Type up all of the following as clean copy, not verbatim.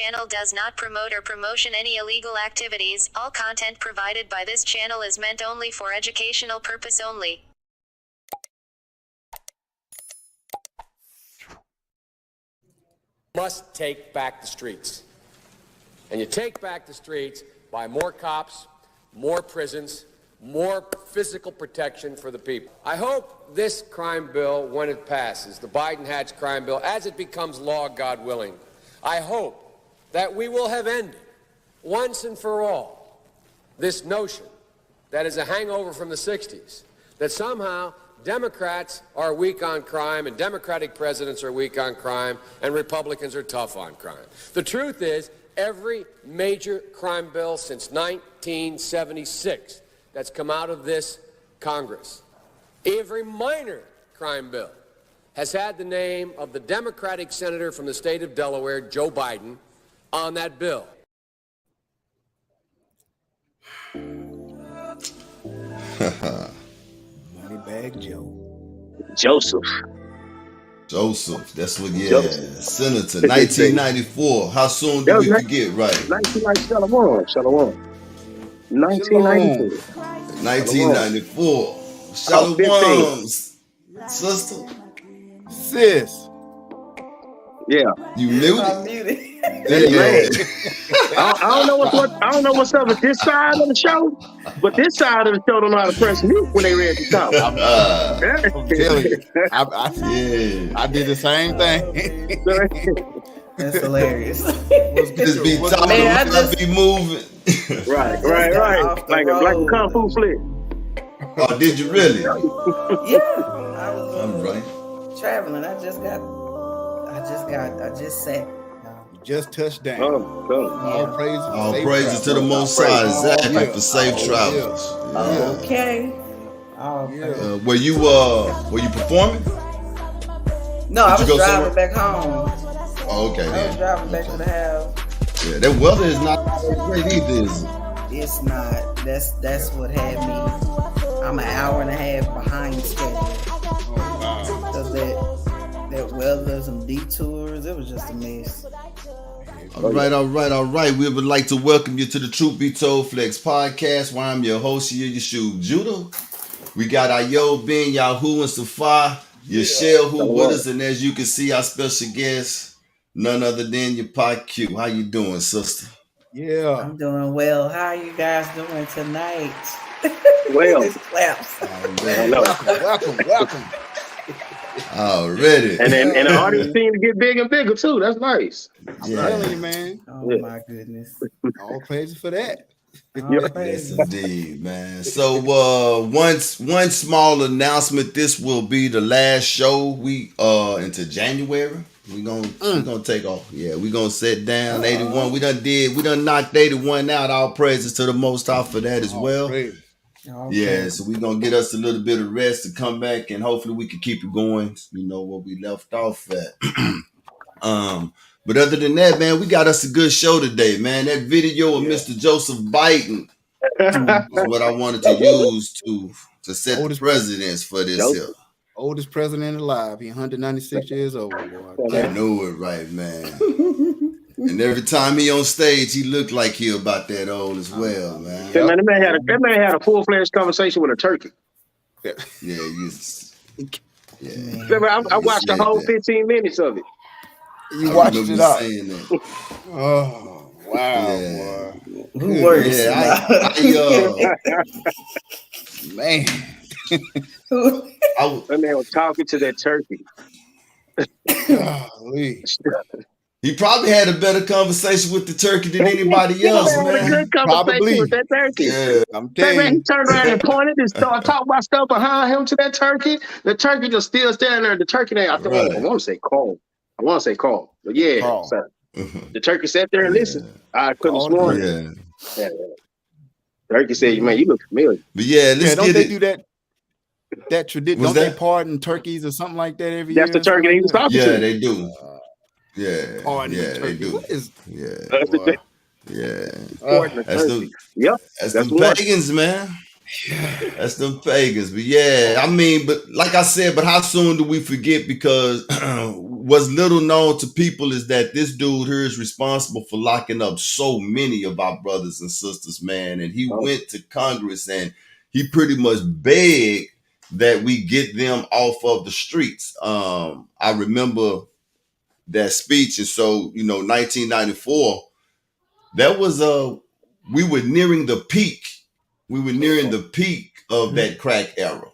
channel does not promote or promotion any illegal activities. All content provided by this channel is meant only for educational purpose only. Must take back the streets. And you take back the streets by more cops, more prisons, more physical protection for the people. I hope this crime bill, when it passes, the Biden-Hatch crime bill, as it becomes law, God willing, I hope that we will have ended, once and for all, this notion that is a hangover from the 60s, that somehow Democrats are weak on crime and Democratic presidents are weak on crime and Republicans are tough on crime. The truth is, every major crime bill since 1976 that's come out of this Congress, every minor crime bill has had the name of the Democratic senator from the state of Delaware, Joe Biden, on that bill. Moneybag Joe. Joseph, that's what, yeah. Joseph. Senator, 1994. How soon do we forget, right? 1994. 1994. Shalom, sister. Sis. Yeah. You muted? I'm muted. Yeah. I don't know what's up with this side of the show, but this side of the show don't know how to press mute when they ready to talk. I'm telling you. I did the same thing. That's hilarious. Just be talking, Man, not be moving. Right. Like a kung fu flick. Oh, did you really? Yeah. I was I'm right. traveling. I just sat. Just touched down. All All praises to the Most High, exactly, for safe travels. Okay. Were you performing? No, I was go driving somewhere? back home. Oh, okay. I was driving back to the house. Yeah, that weather is not great either, is it? It's not. That's what had me. I'm an hour and a half behind schedule. Because that weather, some detours, it was just a mess. All right. We would like to welcome you to the Truth Be Told Flex podcast, where I'm your host, Yeshua Judah. We got Ayo, Ben, Yahoo, and Safar, Yashel, who with us, and as you can see, our special guest, none other than Yapah Q. How you doing, sister? Yeah. I'm doing well. How are you guys doing tonight? Well, claps. Welcome. Already. And the audience seem to get bigger and bigger too. That's nice. I'm telling you, man. Oh my goodness. All praise for that. Yes, indeed, man. So one small announcement. This will be the last show we into January. We gonna take off. Yeah, we gonna set down 81. We done knocked 81 out. All praises to the Most High for that as well. Okay. Yeah, so we gonna get us a little bit of rest to come back, and hopefully we can keep it going. You know where we left off at. But other than that, man, we got us a good show today, man. That video of Mr. Joseph Biden is what I wanted to use to set the precedence for this here. Oldest president alive. He 196 years old. Boy. I know it, right, man. And every time he on stage, he looked like he about that old as well, man. Yeah, man, that man had a full-fledged conversation with a turkey. Yeah, I watched the whole 15 minutes of it. You watched it up. Oh, wow. Yeah. Boy. Who works? Man. That man was talking to that turkey. Golly. He probably had a better conversation with the turkey than anybody else, man. Good conversation with that turkey. Yeah, I'm telling you. He turned around and pointed and started talking about stuff behind him to that turkey. The turkey just still standing there. The turkey name, I want to say Carl. But yeah, Carl. So, the turkey sat there and listened. I couldn't sworn. Yeah. Turkey said, "Man, you look familiar." But yeah, let's don't get they it. do that tradition? Don't they pardon turkeys or something like that every year? That's the turkey they was talking to. Yeah, they do. Yeah, Pardon yeah, the they turkey. do. What is? Yeah, That's That's them pagans, man. That's them pagans. But yeah, I mean, but like I said, but how soon do we forget? Because what's little known to people is that this dude here is responsible for locking up so many of our brothers and sisters, man. And he went to Congress and he pretty much begged that we get them off of the streets. I remember that speech. And so, 1994, that was we were nearing the peak. We were nearing the peak of that crack era,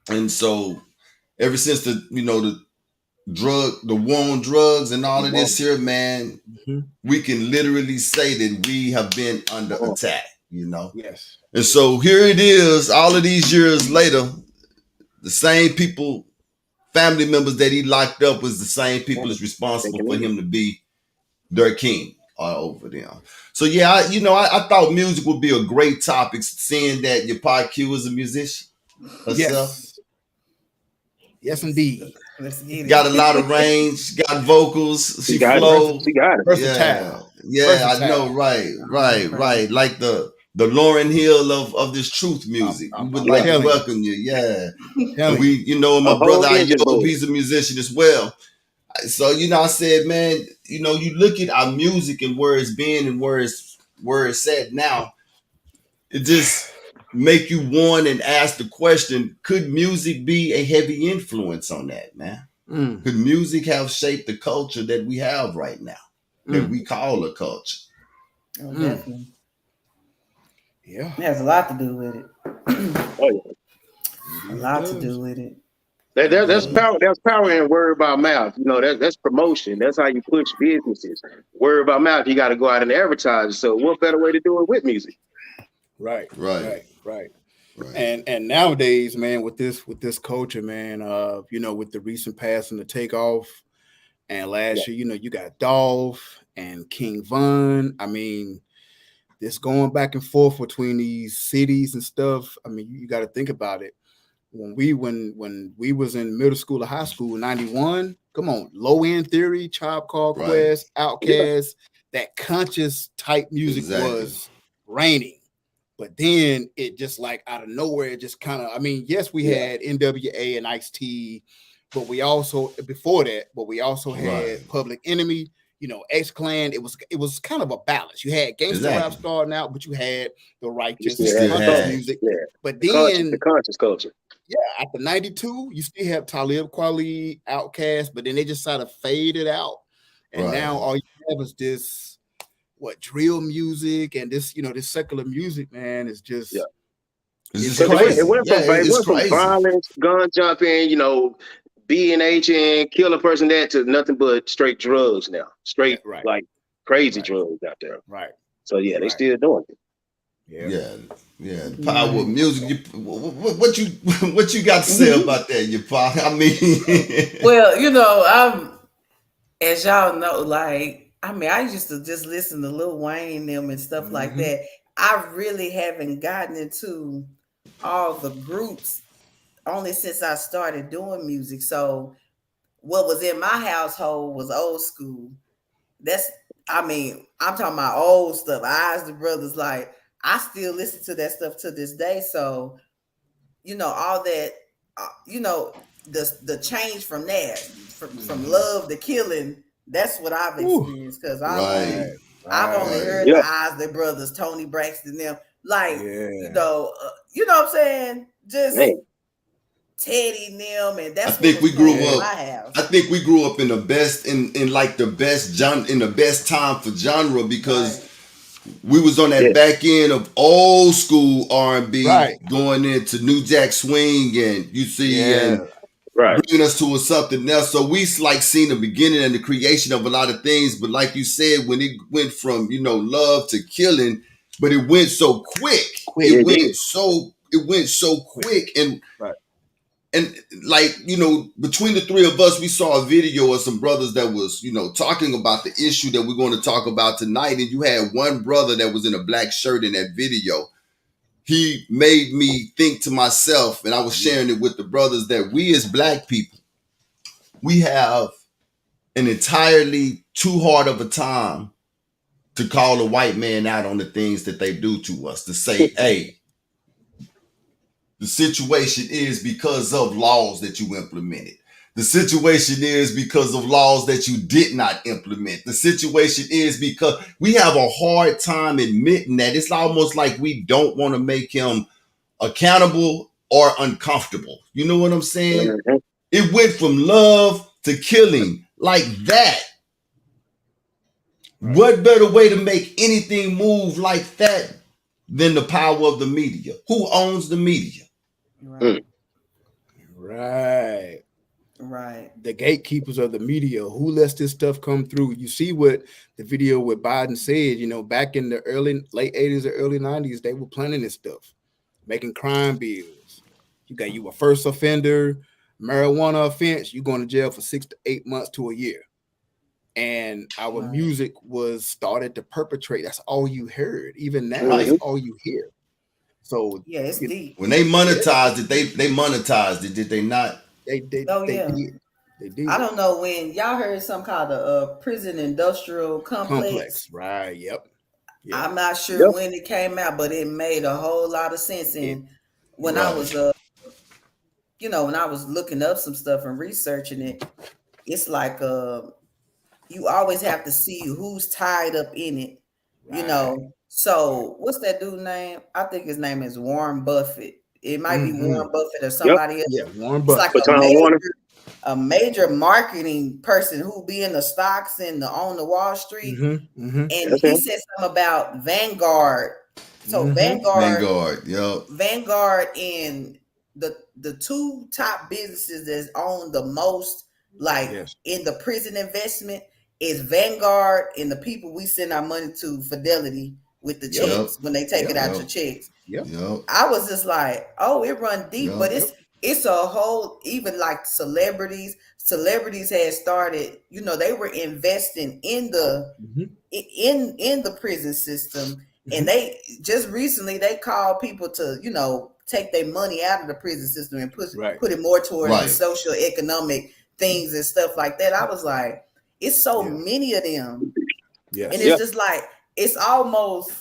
And so ever since the war on drugs and all of this here, man, we can literally say that we have been under attack, Yes. And so here it is, all of these years later, the same people, family members that he locked up was the same people that's responsible for him to be their king over them. So yeah, I thought music would be a great topic, seeing that Yapah Q is a musician herself. Yes, indeed. Got a lot of range, got vocals, she flows. She got it. Versatile. Yeah, Versatile. I know, right. Like the Lauryn Hill of this truth music. We would like to welcome you. Yeah. And we, my brother Ayub, he's a musician as well. So, I said, man, you look at our music and where it's been and where it's at now, it just make you want and ask the question, could music be a heavy influence on that, man? Could music have shaped the culture that we have right now, that we call a culture? Oh, definitely. Yeah. It has a lot to do with it. A lot to do with it. That's power. That's power in word by mouth. That's promotion. That's how you push businesses. Word by mouth. You got to go out and advertise. So, what better way to do it with music? Right. And nowadays, man, with this culture, man, with the recent passing of Takeoff, and last year, you got Dolph and King Von. I mean, this going back and forth between these cities and stuff. I mean, you got to think about it. When we was in middle school or high school, 91, come on, Low End Theory, Tribe Called Quest, Outkast, that conscious type music was reigning. But then it just like out of nowhere, it just kind of, yes, we had NWA and Ice-T, but we also, before that, had Public Enemy, X-Clan. It was kind of a balance. You had gangster rap starting out, but you had the righteous music. Yeah. But then the conscious culture. Yeah, after 92, you still have Talib Kweli, Outkast, but then they just sort of faded out. And now all you have is this drill music and this, this secular music, man, is just it's crazy. It went from violence, gun jumping, B&H and kill a person to nothing but straight drugs now. Straight like crazy drugs out there. Right. So they still doing it. Yeah. Power of music. What you got to say about that, Yapah? Well, I'm, as y'all know, I used to just listen to Lil Wayne them and stuff like that. I really haven't gotten into all the groups only since I started doing music. So what was in my household was old school. I'm talking about old stuff. The Brothers, I still listen to that stuff to this day. So, all that, the change from that, from love to killing, that's what I've experienced. Because I've only heard the Isley Brothers, Tony Braxton, them, you know what I'm saying? Just Teddy and them, and that's I think we grew up in the best, in the best time for genre, because we was on that back end of old school R&B, going into New Jack Swing, and you see, and bringing us to something else. So we seen the beginning and the creation of a lot of things. But like you said, when it went from love to killing, but it went so quick. It went so quick, and between the three of us, we saw a video of some brothers that was, talking about the issue that we're going to talk about tonight. And you had one brother that was in a black shirt in that video. He made me think to myself, and I was sharing it with the brothers, that we as black people, we have an entirely too hard of a time to call a white man out on the things that they do to us, to say, hey, the situation is because of laws that you implemented. The situation is because of laws that you did not implement. The situation is because we have a hard time admitting that. It's almost like we don't want to make him accountable or uncomfortable. You know what I'm saying? Mm-hmm. It went from love to killing like that. Right. What better way to make anything move like that than the power of the media? Who owns the media? Right. Right. Right. The gatekeepers of the media, who lets this stuff come through? You see what the video with Biden said, you know, back in the late 80s or early 90s, they were planning this stuff, making crime bills. You a first offender, marijuana offense, you're going to jail for 6 to 8 months to a year. And our music was started to perpetrate. That's all you heard. Even now, that's all you hear. So yeah, it's deep. When they monetized it, they monetized it, did they not? They did. They did. I don't know when y'all heard something called the prison industrial complex. Right. Yep. I'm not sure when it came out, but it made a whole lot of sense. And when I was when I was looking up some stuff and researching it, it's like you always have to see who's tied up in it, you know. So what's that dude's name? I think his name is Warren Buffett. It might be Warren Buffett or somebody else. Yeah, Warren Buffett. It's like a major marketing person who be in the stocks and on the Wall Street. And he said something about Vanguard. So Vanguard and the two top businesses that own the most, in the prison investment, is Vanguard and the people we send our money to, Fidelity, with the checks when they take it out your checks. I was just like, oh, it run deep, but it's a whole, even like celebrities had started, you know, they were investing in the in the prison system. And they just recently they called people to, you know, take their money out of the prison system and put it more towards the social economic things and stuff like that. I was like, it's so many of them. And it's just like, it's almost,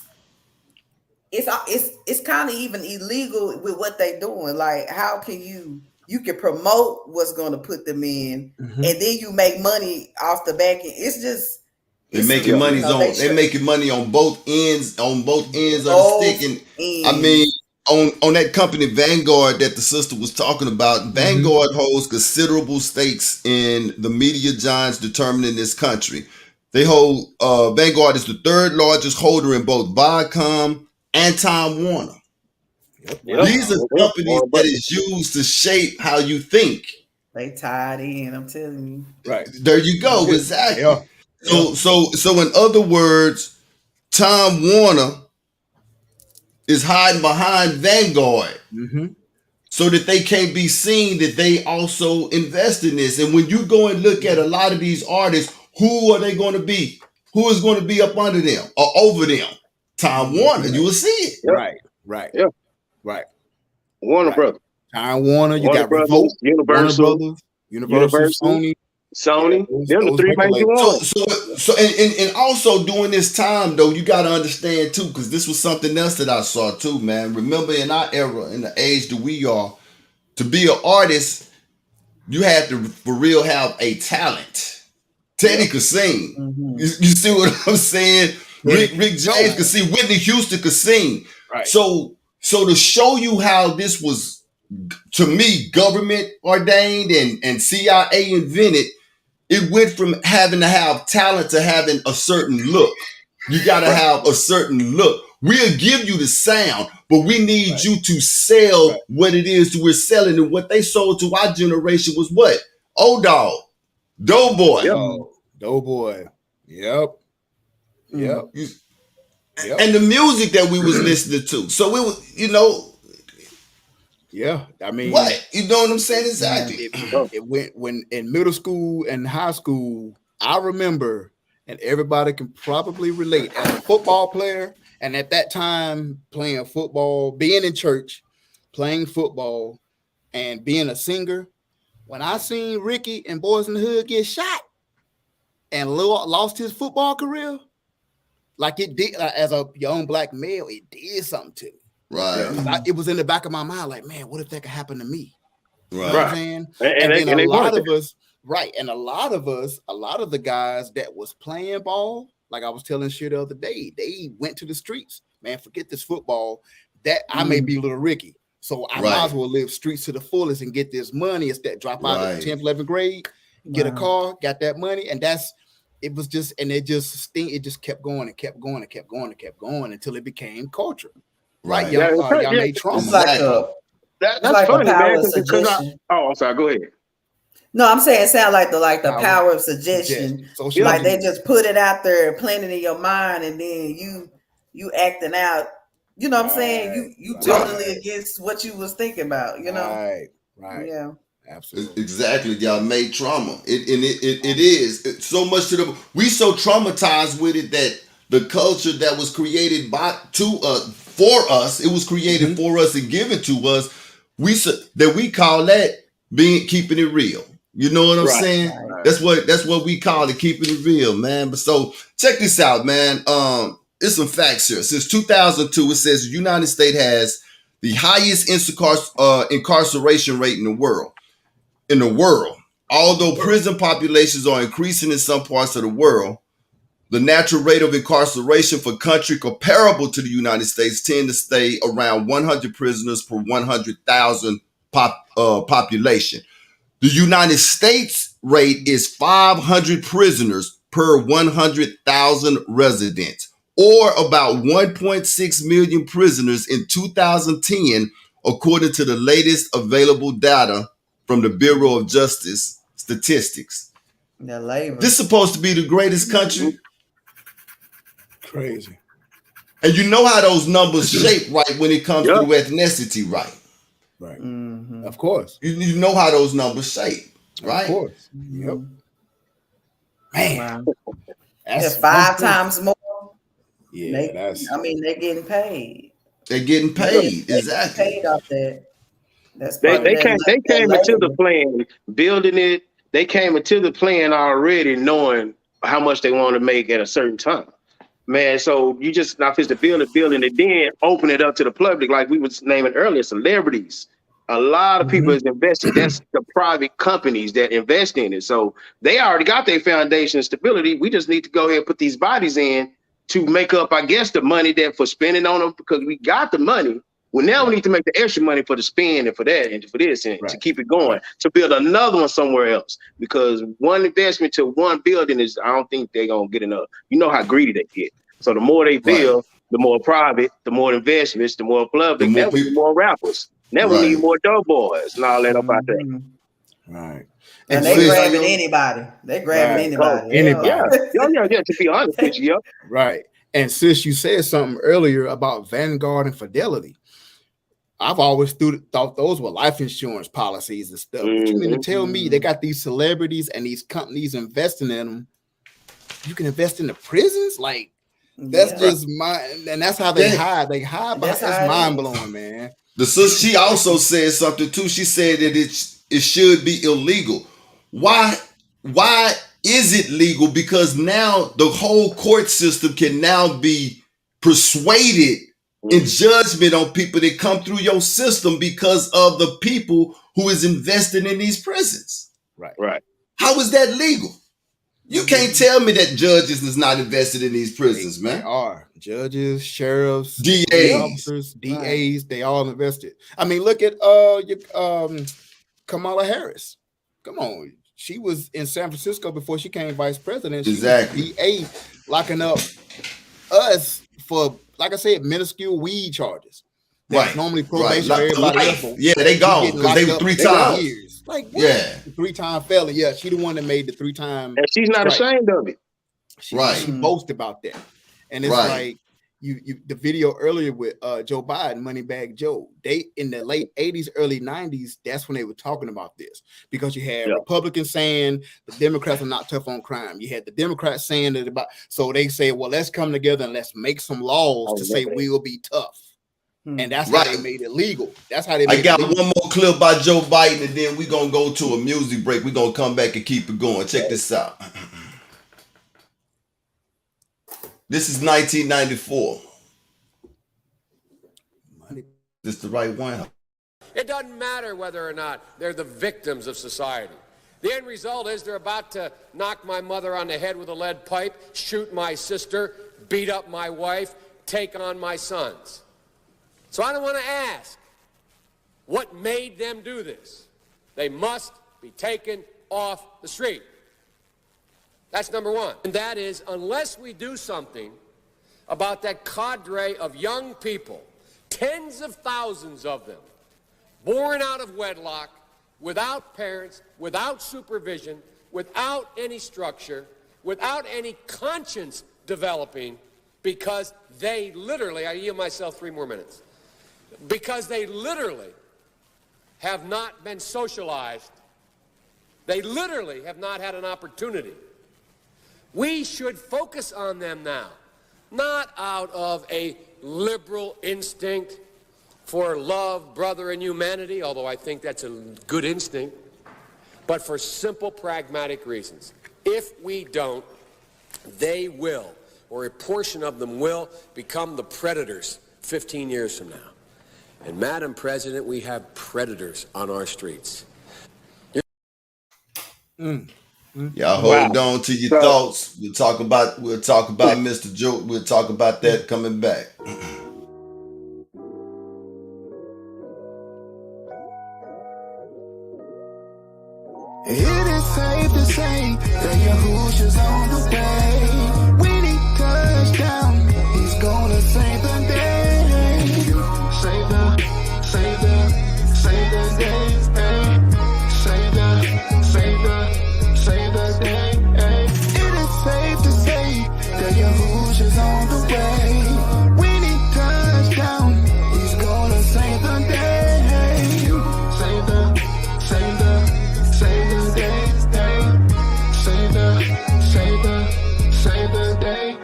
it's kind of even illegal with what they doing. Like, how can you can promote what's going to put them in, and then you make money off the back end. It's just, they're making money they making money on both ends of the stick. And I mean, on that company Vanguard that the sister was talking about, Vanguard holds considerable stakes in the media giants determining this country. They hold Vanguard is the third largest holder in both Viacom and Time Warner. These are companies that is used to shape how you think. They tied in, I'm telling you. Right. There you go. Exactly. So in other words, Time Warner is hiding behind Vanguard so that they can't be seen that they also invest in this. And when you go and look at a lot of these artists, who are they going to be? Who is going to be up under them or over them? Time Warner. You will see it. Right. Warner Brothers. Time Warner. You got Revolt, Universal, Sony. Them the three main ones. So and also during this time though, you got to understand too, because this was something else that I saw too, man. Remember in our era, in the age that we are, to be an artist, you had to for real have a talent. Teddy could sing. You see what I'm saying? Rick James could sing. Whitney Houston could sing. Right. So to show you how this was, to me, government ordained and CIA invented, it went from having to have talent to having a certain look. You got to have a certain look. We'll give you the sound, but we need you to sell what it is that we're selling. And what they sold to our generation was what? Old Dog. Doughboy. Doughboy. Yep. And the music that we was listening to. So it was, you know. Yeah. I mean. What? You know what I'm saying? Exactly. It went when in middle school and high school, I remember, and everybody can probably relate, as a football player, and at that time playing football, being in church, playing football, and being a singer. When I seen Ricky and Boys in the Hood get shot and lost his football career, like it did, as a young black male, it did something to me. Right. It was in the back of my mind, like, man, what if that could happen to me? You know what I'm saying? And then a lot of us, and a lot of the guys that was playing ball, like I was telling shit the other day, they went to the streets. Man, forget this football. That I may be little Ricky. So I might as well live streets to the fullest and get this money instead. Drop out of 10th, 11th grade, get a car, got that money, and it just kept going and kept going and kept going and kept going until it became culture. Right? Y'all made trauma. That's like funny, power man. of suggestion. I'm sorry. Go ahead. No, I'm saying it sounds like the power of suggestion. Like they just put it out there and plant it in your mind, and then you acting out. You know what I'm saying? You totally against what you was thinking about. You know? Right. Yeah. Absolutely. Exactly. Y'all made trauma. It is so much to we so traumatized with it that the culture that was created for us, it was created for us and given to us. We call that keeping it real. You know what I'm saying? Right. That's what we call it, keeping it real, man. But so check this out, man. It's some facts here. Since 2002, it says the United States has the highest incarceration rate in the world. Although prison populations are increasing in some parts of the world, the natural rate of incarceration for country comparable to the United States tend to stay around 100 prisoners per 100,000 population. The United States rate is 500 prisoners per 100,000 residents, or about 1.6 million prisoners in 2010, according to the latest available data from the Bureau of Justice Statistics. This is supposed to be the greatest country. Crazy. And you know how those numbers shape, right, when it comes to ethnicity, right? Right. Mm-hmm. Of course. You know how those numbers shape, right? Of course. Yep. Man. Wow. That's 5 times more. Yeah, they're getting paid. They're getting paid. Exactly. Paid off that. They came into the plan building it. They came into the plan already knowing how much they want to make at a certain time. Man, so you just not just to build it, and then open it up to the public, like we was naming earlier, celebrities. A lot of people is invested. That's the private companies that invest in it. So they already got their foundation and stability. We just need to go ahead and put these bodies in to make up, I guess, the money that for spending on them, because we got the money. Well, now we need to make the extra money for the spend and for that and for this and to keep it going, to build another one somewhere else. Because one investment to one building I don't think they're going to get enough. You know how greedy they get. So the more they build, the more private, the more investments, the more public, now we need more rappers. Now we need more dope boys and all that up out there. Right. And they grabbing anybody. They grabbing anybody. Yeah, to be honest with you. Right. And sis, you said something earlier about Vanguard and Fidelity. I've always thought those were life insurance policies and stuff. But you mean to tell me they got these celebrities and these companies investing in them? You can invest in the prisons? Like, that's just and that's how they hide. They hide behind. It's mind blowing, man. She also said something too. She said that it should be illegal. Why is it legal? Because now the whole court system can now be persuaded in judgment on people that come through your system because of the people who is invested in these prisons. Right. How is that legal? You can't tell me that judges is not invested in these prisons, man. They are. Judges, sheriffs, DAs, officers, DAs, they all invested. I mean, look at Kamala Harris. Come on. She was in San Francisco before she became vice president. She was DA locking up us for, like I said, minuscule weed charges. That's normally probation for everybody else. Yeah, they gone because they were 3 times. Years. Like, what? 3-time felon. Yeah, she the one that made the 3-time. And she's not ashamed of it. She boasts about that. And it's like the video earlier with Joe Biden, Moneybag Joe. They in the late 80s, early 90s, that's when they were talking about this. Because you had Republicans saying the Democrats are not tough on crime. You had the Democrats saying that so they say, well, let's come together and let's make some laws to say we will be tough. And that's how they made it legal. That's how they made it legal. I got one more clip by Joe Biden, and then we're going to go to a music break. We're going to come back and keep it going. Check this out. This is 1994. This the right one? It doesn't matter whether or not they're the victims of society. The end result is they're about to knock my mother on the head with a lead pipe, shoot my sister, beat up my wife, take on my sons. So I don't want to ask what made them do this. They must be taken off the street. That's number one. And that is, unless we do something about that cadre of young people, tens of thousands of them, born out of wedlock, without parents, without supervision, without any structure, without any conscience developing, because they literally, I yield myself 3 more minutes, because they literally have not been socialized. They literally have not had an opportunity. We should focus on them now, not out of a liberal instinct for love, brother, and humanity, although I think that's a good instinct, but for simple, pragmatic reasons. If we don't, they will, or a portion of them will, become the predators 15 years from now. And Madam President, we have predators on our streets. Y'all hold on to your thoughts. We'll talk about Mr. Joe. We'll talk about that coming back. It is safe to say that Yahushua's on the way. When he touchdown, he's gonna save the day. Save the day. Save the day. It is safe to say that Yahushua's on the way. When he touchdown, he's gonna save the day. Save the day. Save the day.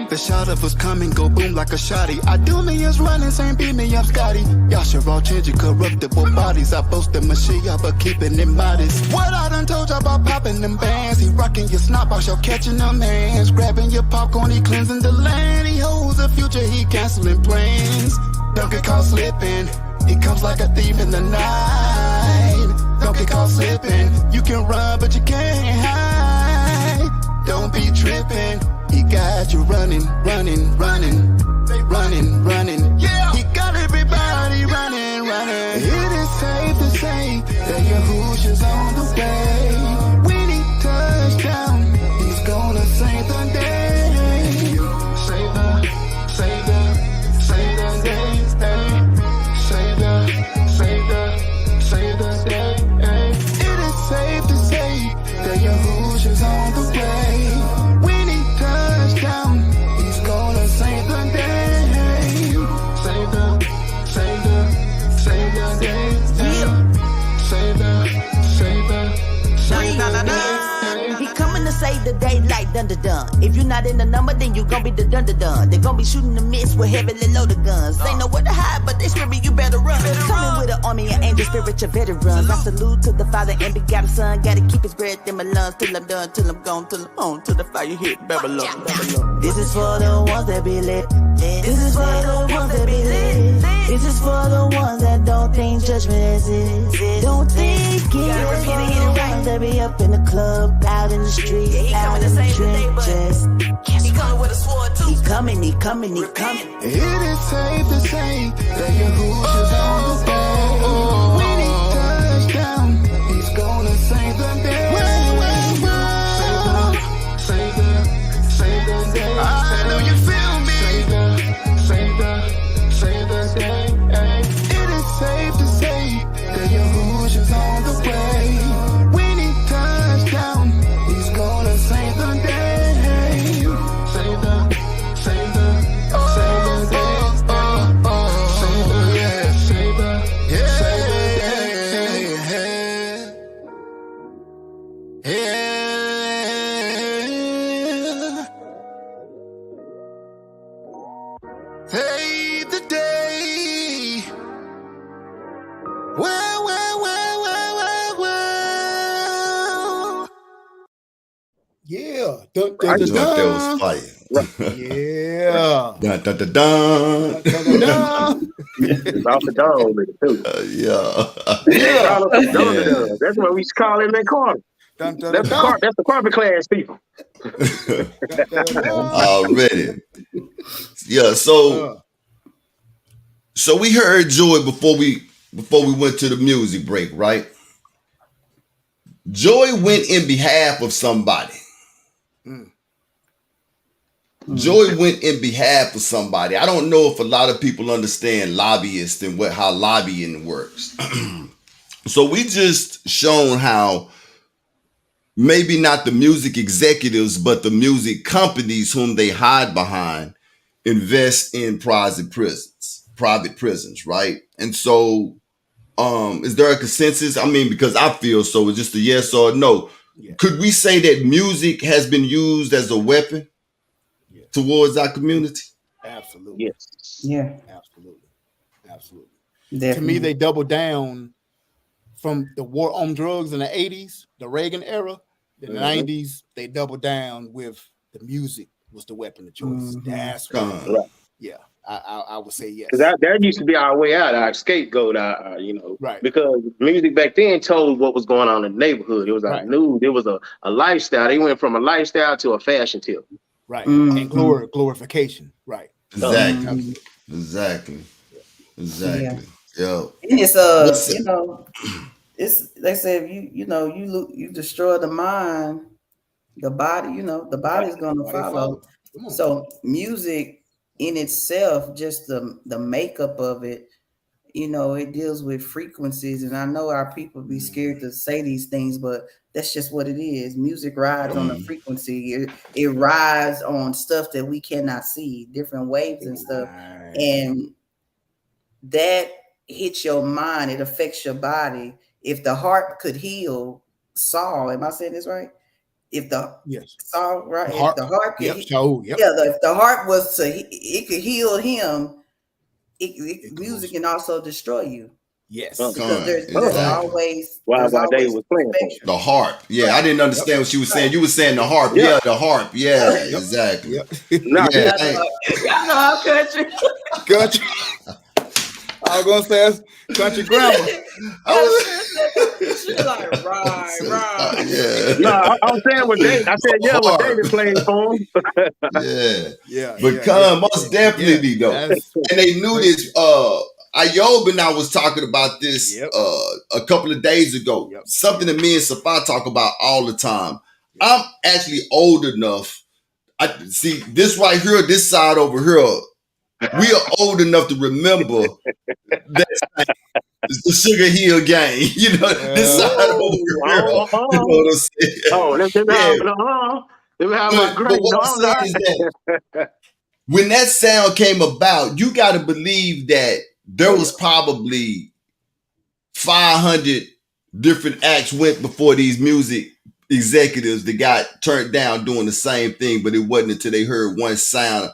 The shot of us coming, go boom like a shotty. I do me as running, same beat me, I'm Scotty. Y'all should all change your corruptible bodies. I boast the Mashiach, but keeping it modest. What I done told y'all about popping them bands. He rocking your snot box, y'all catching them hands. Grabbing your popcorn, he cleansing the land. He holds the future, he canceling plans. Don't get caught slipping, he comes like a thief in the night. Don't get caught slipping, you can run but you can't hide. Don't be tripping, he got you running. Yeah, he got everybody running. It is safe to say that Yahushua's on the way. When he touchdown, he's gonna save the day. Save the day. Save the day. It is safe to say that Yahushua's on the way. When he touchdown, he's gonna save the day. Save the day. Save the day. He coming to save the day like dun-dun-dun. If you're not in the number, then you gon' be the dun-dun-dun. They gon' be shooting the miss with heavily loaded guns. They know where to hide, but they screaming, you better run. Coming with an army of angel spiritual veterans. I salute to the Father and begot a Son. Gotta keep his breath in my lungs till I'm done, till I'm gone, till I'm on, till the fire hit Babylon. This is for the ones that be lit. This is for the ones that be lit. This is for the ones that don't think judgment exists. Don't think it. The ones that be up in the club, out in the street, out in the trenches. He coming with a sword too. He coming. It is safe to say that Yahushua's on the way. When he touchdown, he's gonna save the day. Save the day. I know you feel me. Save the day. It is safe to say that Yahushua's on the way. When he touchdown, he's gonna save the day. Save the day. Save the day. Well. Yeah. I just thought that was fire. Yeah. Dun. It's off the dome with it too. Yeah. Call him Dun. That's what we call him in Carter. Dun, dun, That's dun, the carpet class people. Already. Yeah, so we heard Joy before we went to the music break, right? Joy went in behalf of somebody. Joy went in behalf of somebody. I don't know if a lot of people understand lobbyists and how lobbying works. So we just shown how maybe not the music executives, but the music companies whom they hide behind invest in private prisons, right? And so is there a consensus? I mean, because I feel so, it's just a yes or no. Yeah. Could we say that music has been used as a weapon towards our community? Absolutely. Yes. Yeah. Absolutely. Definitely. To me, they doubled down from the war on drugs in the 80s, the Reagan era. In the 90s, they doubled down with the music was the weapon of choice. That's right. Yeah, I would say yes. Because that used to be our way out, our scapegoat, right. Because music back then told what was going on in the neighborhood. It was news. It was a lifestyle. They went from a lifestyle to a fashion tip. Right. And glorification. Right. Exactly. Yeah. Yo. And it's it's they say if you destroy the mind, the body, the body's gonna follow. So music in itself, just the makeup of it, it deals with frequencies. And I know our people be scared to say these things, but that's just what it is. Music rides on a frequency. It rides on stuff that we cannot see, different waves and stuff. And that hits your mind. It affects your body. If the heart could heal Saul, am I saying this right? If the Saul, right? If the heart could if the heart was it could heal him. Music can also destroy you. Yes, because there's always why Dave was playing the harp. Yeah, I didn't understand what she was saying. You were saying the harp. Yeah, the harp. Yeah, exactly. Country. I was gonna say country grammar. She's like, right. Yeah. No, I'm saying what Dave. I said, what David playing for him. But most definitely though, and they knew this. Ayob and I was talking about this a couple of days ago. Something that me and Safa talk about all the time. I'm actually old enough. I see this right here, this side over here. We are old enough to remember that the Sugar Hill gang. This side over here. You know what I'm saying? When that sound came about, you got to believe that there was probably 500 different acts went before these music executives that got turned down doing the same thing, but it wasn't until they heard one sound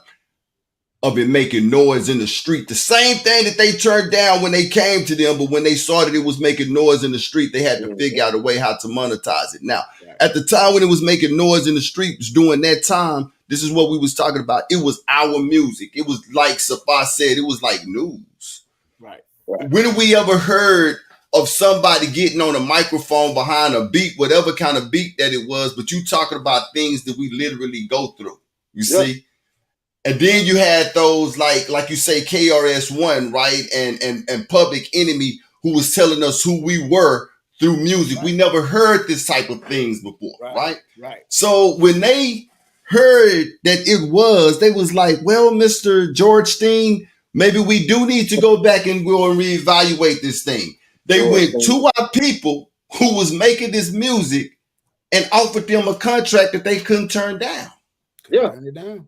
of it making noise in the street. The same thing that they turned down when they came to them, but when they saw that it was making noise in the street, they had to figure out a way how to monetize it. Now, at the time when it was making noise in the streets during that time, this is what we was talking about. It was our music. It was like Safa said, it was like news. Right. When have we ever heard of somebody getting on a microphone behind a beat, whatever kind of beat that it was, but you talking about things that we literally go through, you see? And then you had those like you say, KRS-One, right? And Public Enemy, who was telling us who we were through music. We never heard this type of things before, right? So when they heard that they was like, well, Mr. George Steen, maybe we do need to go back and go and reevaluate this thing. They went to our people who was making this music and offered them a contract that they couldn't turn down. Turn it down.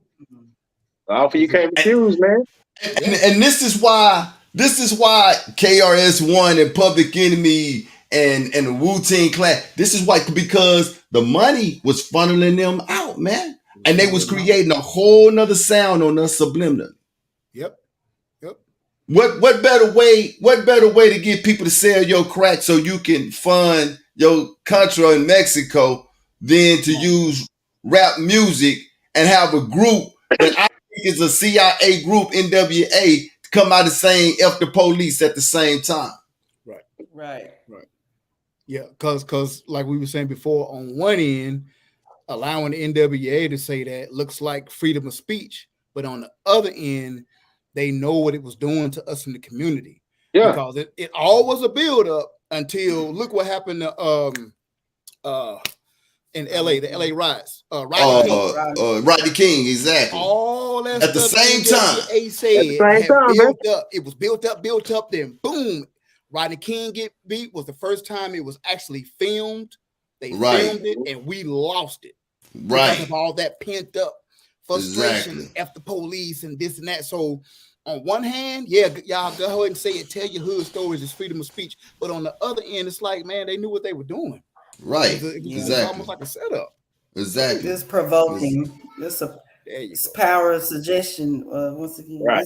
Offer you can't refuse, man. And this is why KRS-One and Public Enemy and the Wu-Tang Clan, this is why, because the money was funneling them out, man. And they was creating a whole nother sound on us subliminally. Yep. What better way to get people to sell your crack so you can fund your Contra in Mexico than to use rap music and have a group that I think is a CIA group, NWA, come out and saying F the police at the same time. Right. Yeah, because like we were saying before, on one end, allowing the NWA to say that looks like freedom of speech, but on the other end, they know what it was doing to us in the community. Yeah. Because it all was a build up until look what happened to in LA, the LA riots. Rodney King, exactly. All that at the same time. It was built up, then boom. Rodney King get beat was the first time it was actually filmed. They filmed it and we lost it. Because of all that pent up frustration, F the police and this and that. So on one hand, yeah, y'all go ahead and say it, tell your hood stories, it's freedom of speech. But on the other end, it's like, man, they knew what they were doing. Right. It was almost like a setup. Exactly. It's provoking. It's power of suggestion. Once again, right.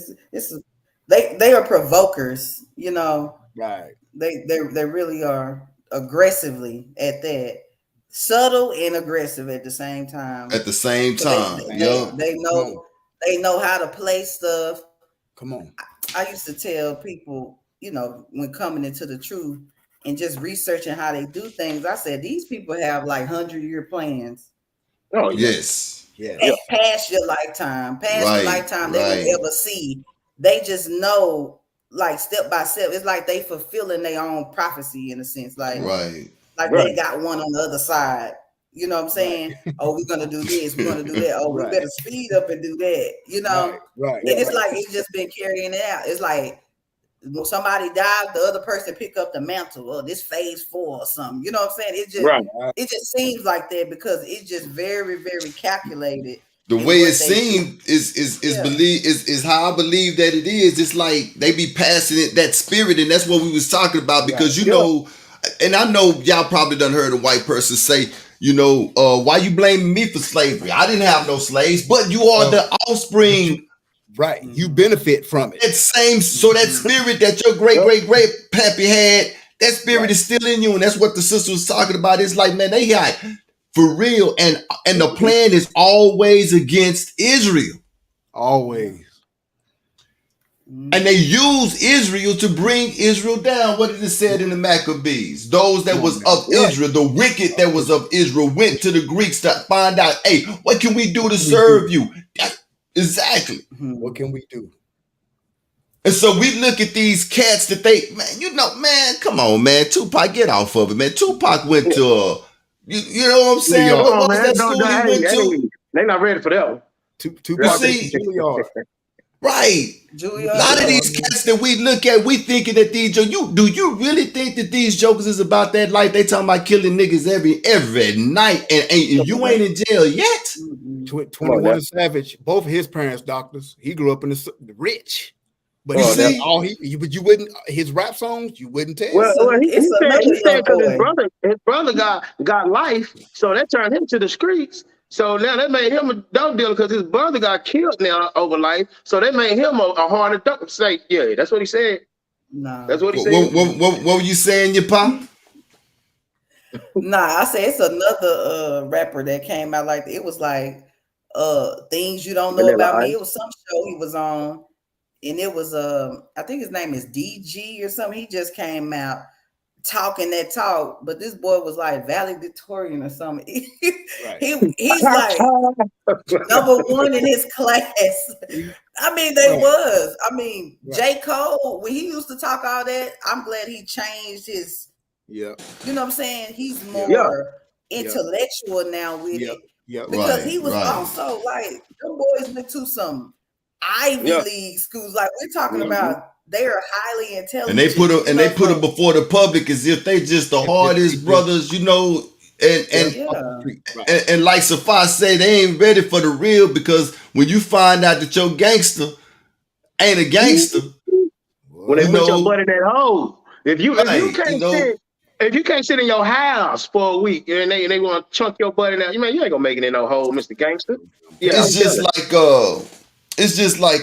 They are provokers, you know. Right. They really are aggressively at that. Subtle and aggressive at the same time. At the same time. They know how to play stuff. Come on. I used to tell people, you know, when coming into the truth and just researching how they do things, I said these people have like 100-year plans. Oh yes. Yeah. Past your lifetime, your lifetime they will ever see. They just know, like step by step. It's like they fulfilling their own prophecy in a sense. Like, they got one on the other side. You know what I'm saying? Right. Oh, we're gonna do this, we're gonna do that. Oh, we better speed up and do that. You know? Right. And it's like it's just been carrying it out. It's like when somebody died, the other person pick up the mantle. Oh, this phase 4 or something. You know what I'm saying? It just seems like that because it's just very, very calculated. The way it seemed is how I believe that it is. It's like they be passing it that spirit, and that's what we was talking about. Because you know, and I know y'all probably done heard a white person say, you know, why you blaming me for slavery? I didn't have no slaves, but you are the offspring. Right. You benefit from it. That spirit that your great pappy had, that spirit is still in you. And that's what the sister was talking about. It's like, man, they got for real. And the plan is always against Israel. Always. And they use Israel to bring Israel down. What did it said in the Maccabees? Those that was of Israel, the wicked that was of Israel, went to the Greeks to find out, hey, what can we do to serve you? Exactly. What can we do? And so we look at these cats that come on, man. Tupac, get off of it, man. Tupac went to you know what I'm saying? What was that school he went to? They're not ready for that one. Tupac, right. A lot of these cats that we look at, we thinking that these do you really think that these jokers is about that life? They talking about killing niggas every night and you ain't in jail yet? 21 Savage, both of his parents doctors. He grew up in the rich. But but you wouldn't his rap songs, you wouldn't tell. Well, he said because his brother got life, so that turned him to the streets. So now that made him a dope dealer because his brother got killed now over life. So they made him a harder dope. Say, yeah, that's what he said. No, that's what he said. What were you saying, Yapah? Nah, I said it's another rapper that came out like it was like things you don't know about me. It was some show he was on, and it was I think his name is DG or something. He just came out talking that talk, but this boy was like valedictorian or something. He's like number 1 in his class. I mean, J. Cole, when he used to talk all that, I'm glad he changed his. Yeah, you know what I'm saying? He's more intellectual now with it. Yeah, because he was also like them boys went to some Ivy League schools. Like we're talking about. They are highly intelligent, and they put them before the public as if they just the hardest brothers, you know. And like Safai said, they ain't ready for the real because when you find out that your gangster ain't a gangster, when they put your butt in that hole, if you can't sit in your house for a week and they want to chunk your butt in there, you ain't gonna make it in no hole, Mr. Gangster. Yeah, it's just like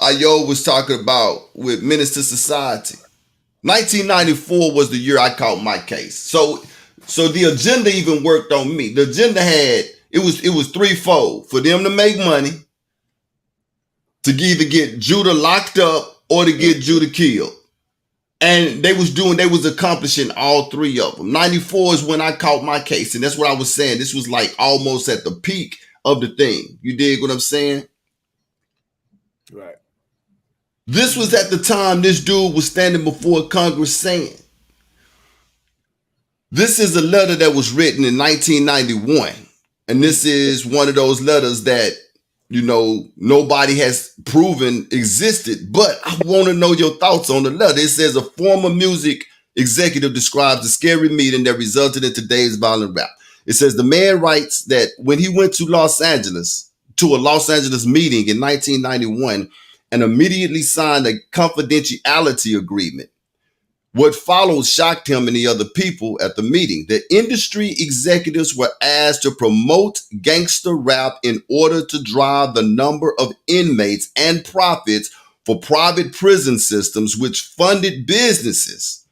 Ayo was talking about with Menace to Society. 1994 was the year I caught my case. So the agenda even worked on me. The agenda it was threefold: for them to make money, to either get Judah locked up or to get Judah killed. And they was accomplishing all three of them. 94 is when I caught my case. And that's what I was saying. This was like almost at the peak of the thing. You dig what I'm saying? Right. This was at the time this dude was standing before Congress saying, this is a letter that was written in 1991. And this is one of those letters that, you know, nobody has proven existed. But I want to know your thoughts on the letter. It says a former music executive describes the scary meeting that resulted in today's violent rap. It says the man writes that when he went to a Los Angeles meeting in 1991 and immediately signed a confidentiality agreement, what followed shocked him and the other people at the meeting. The industry executives were asked to promote gangster rap in order to drive the number of inmates and profits for private prison systems, which funded businesses.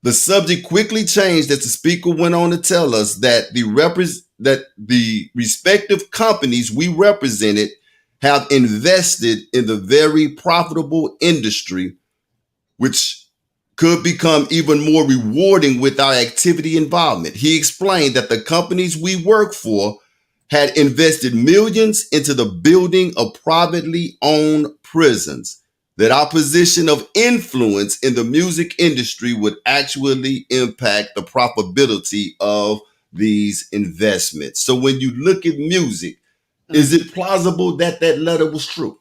The subject quickly changed as the speaker went on to tell us that the respective companies we represented have invested in the very profitable industry, which could become even more rewarding with our activity involvement. He explained that the companies we work for had invested millions into the building of privately owned prisons, that our position of influence in the music industry would actually impact the profitability of these investments. So when you look at music, is it plausible that that letter was true?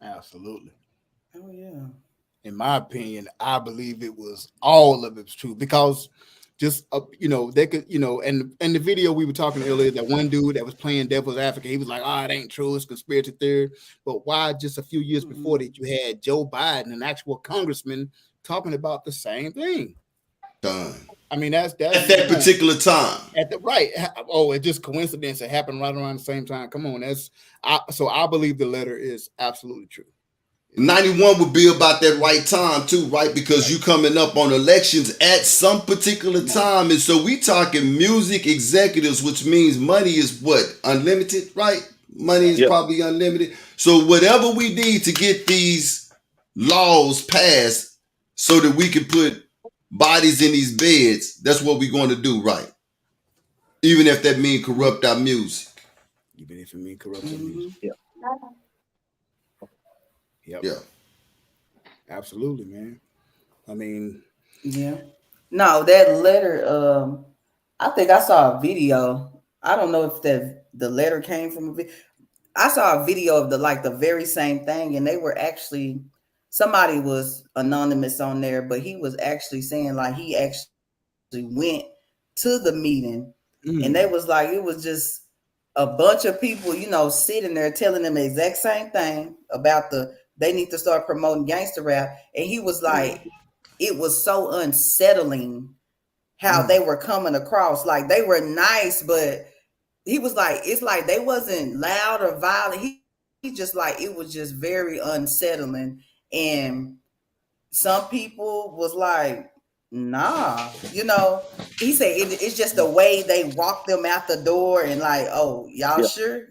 Absolutely. Oh yeah. In my opinion, I believe it was all of it's true because just they could, and the video we were talking earlier, that one dude that was playing devil's advocate, he was like, "Oh, it ain't true, it's conspiracy theory." But why just a few years before that you had Joe Biden, an actual congressman, talking about the same thing? Done. I mean, that's at that particular time. It's just coincidence. It happened right around the same time. Come on, so I believe the letter is absolutely true. 91 would be about that right time too, right? Because you coming up on elections at some particular time. And so we talking music executives, which means money is what? Unlimited, right? Money is probably unlimited. So whatever we need to get these laws passed so that we can put bodies in these beds, that's what we're going to do, right? Even if that means corrupt our music. Even if it means corrupt our music. Yeah. Yep. Yeah. Absolutely, man. I mean, yeah. No, that letter, I think I saw a video. I don't know if the letter came from a video. I saw a video of the very same thing, and they were actually, somebody was anonymous on there, but he was actually saying like he actually went to the meeting, and they was like, it was just a bunch of people, sitting there telling them the exact same thing about they need to start promoting gangster rap. And he was like, it was so unsettling how they were coming across. Like they were nice, but he was like, it's like they wasn't loud or violent. He just like, it was just very unsettling. And some people was like, nah, he said it's just the way they walk them out the door and like, oh, y'all sure,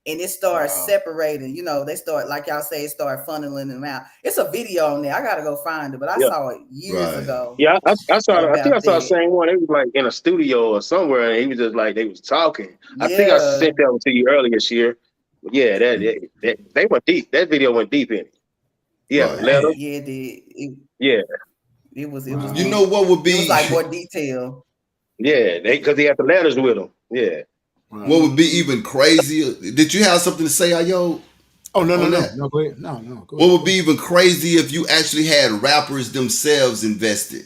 and it started separating, they start, like y'all say, it started funneling them out. It's a video on there. I gotta go find it, but I saw it years ago. Yeah, I saw. I think I saw the same one. It was like in a studio or somewhere, and he was just like they was talking. I think I sent that one to you earlier this year. Yeah, that they went deep. That video went deep in it. Yeah, letter. Yeah, it did. It was. You know what would be? It was like more detail. Yeah, because they had the letters with them. Yeah. What would be even crazier? Did you have something to say, Ayo? Oh no, go ahead. No, go ahead. What would be even crazy if you actually had rappers themselves invested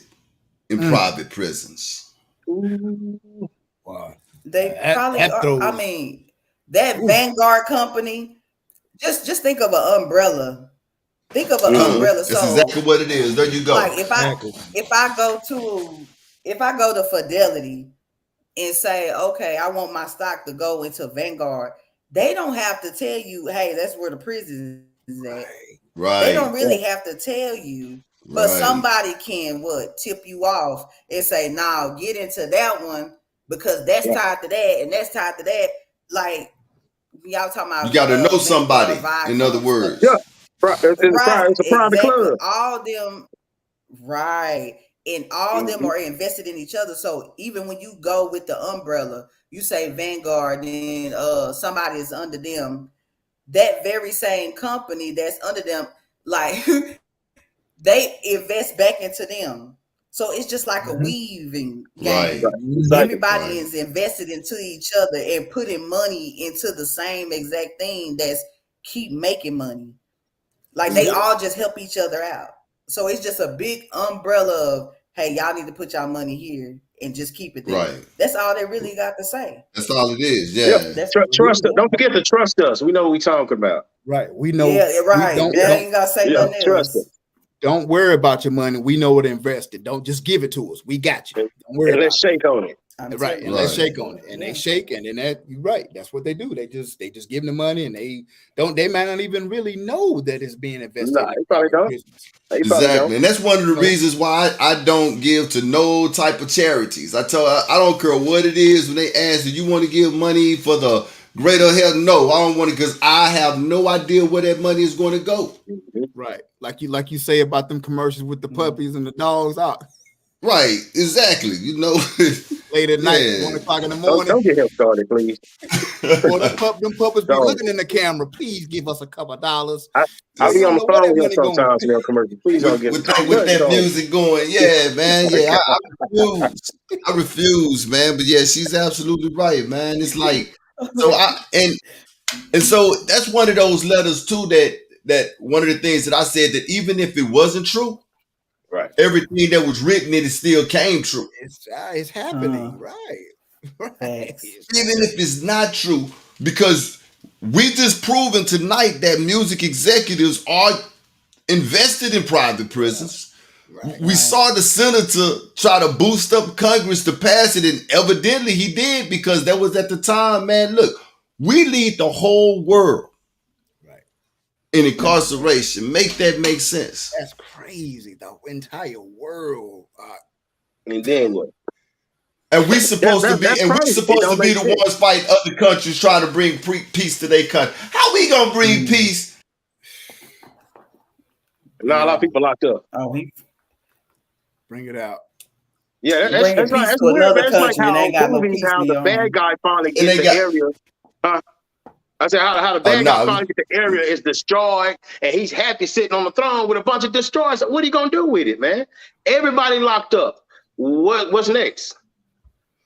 in private prisons? Wow. They probably are. I mean, that Vanguard company. Just think of an umbrella. Think of an umbrella. That's exactly what it is. There you go. Like if I go to Fidelity and say, okay, I want my stock to go into Vanguard, they don't have to tell you, hey, that's where the prison is at. Right. They don't really have to tell you, but somebody can tip you off and say, no, get into that one because that's tied to that and that's tied to that. Like y'all talking about You got to know somebody. In other words, Yeah, it's a private exactly. club. All them, right, and all them are invested in each other. So even when you go with the umbrella, you say Vanguard, and somebody is under them. That very same company that's under them, like they invest back into them. So it's just like a weaving game. Right. Everybody is invested into each other and putting money into the same exact thing that's keep making money. Like they all just help each other out. So it's just a big umbrella of, hey, y'all need to put y'all money here and just keep it there. Right. That's all they really got to say. That's all it is. Yeah. Trust us. Don't forget to trust us. We know what we're talking about. Right. We know. Yeah, right. Don't ain't gotta say nothing trust else. us. Don't worry about your money. We know what to invest in. Don't just give it to us. We got you. Don't worry. And let's shake on it. Right. And let's shake on it. And they shake, and then that you're right. That's what they do. They just give them the money, and they might not even really know that it's being invested. No, they probably don't. Exactly. And that's one of the reasons why I don't give to no type of charities. I don't care what it is. When they ask, do you want to give money for the greater health? No, I don't want to, because I have no idea where that money is going to go. Right. Like you say about them commercials with the puppies and the dogs out. Right, exactly. You know, late at night, 1 o'clock in the morning. Don't get him started, please. Or them puppies be looking in the camera. Please give us a couple of dollars. I'll be on the phone with him sometimes in their commercial. Please don't get with that music going. Yeah, man. Yeah, I refuse, man. But yeah, she's absolutely right, man. It's like, so and so that's one of those letters too, that one of the things that I said, that even if it wasn't true, right, everything that was written in it still came true. It's happening, right. Even if it's not true, because we just proven tonight that music executives are invested in private prisons. We saw the senator try to boost up Congress to pass it, and evidently he did, because that was at the time, man. Look, we lead the whole world in incarceration. Make that make sense. That's crazy. The entire world. And then what? And we supposed to be, the ones fighting other countries trying to bring peace to their country. How we gonna bring peace? Not a lot of people locked up. Bring it out. Yeah, that's weird. That's like how movies, how the bad guy finally gets the area. I said how the bad guy finally gets the area is destroyed, and he's happy sitting on the throne with a bunch of destroyers. What are you gonna do with it, man? Everybody locked up. What's next?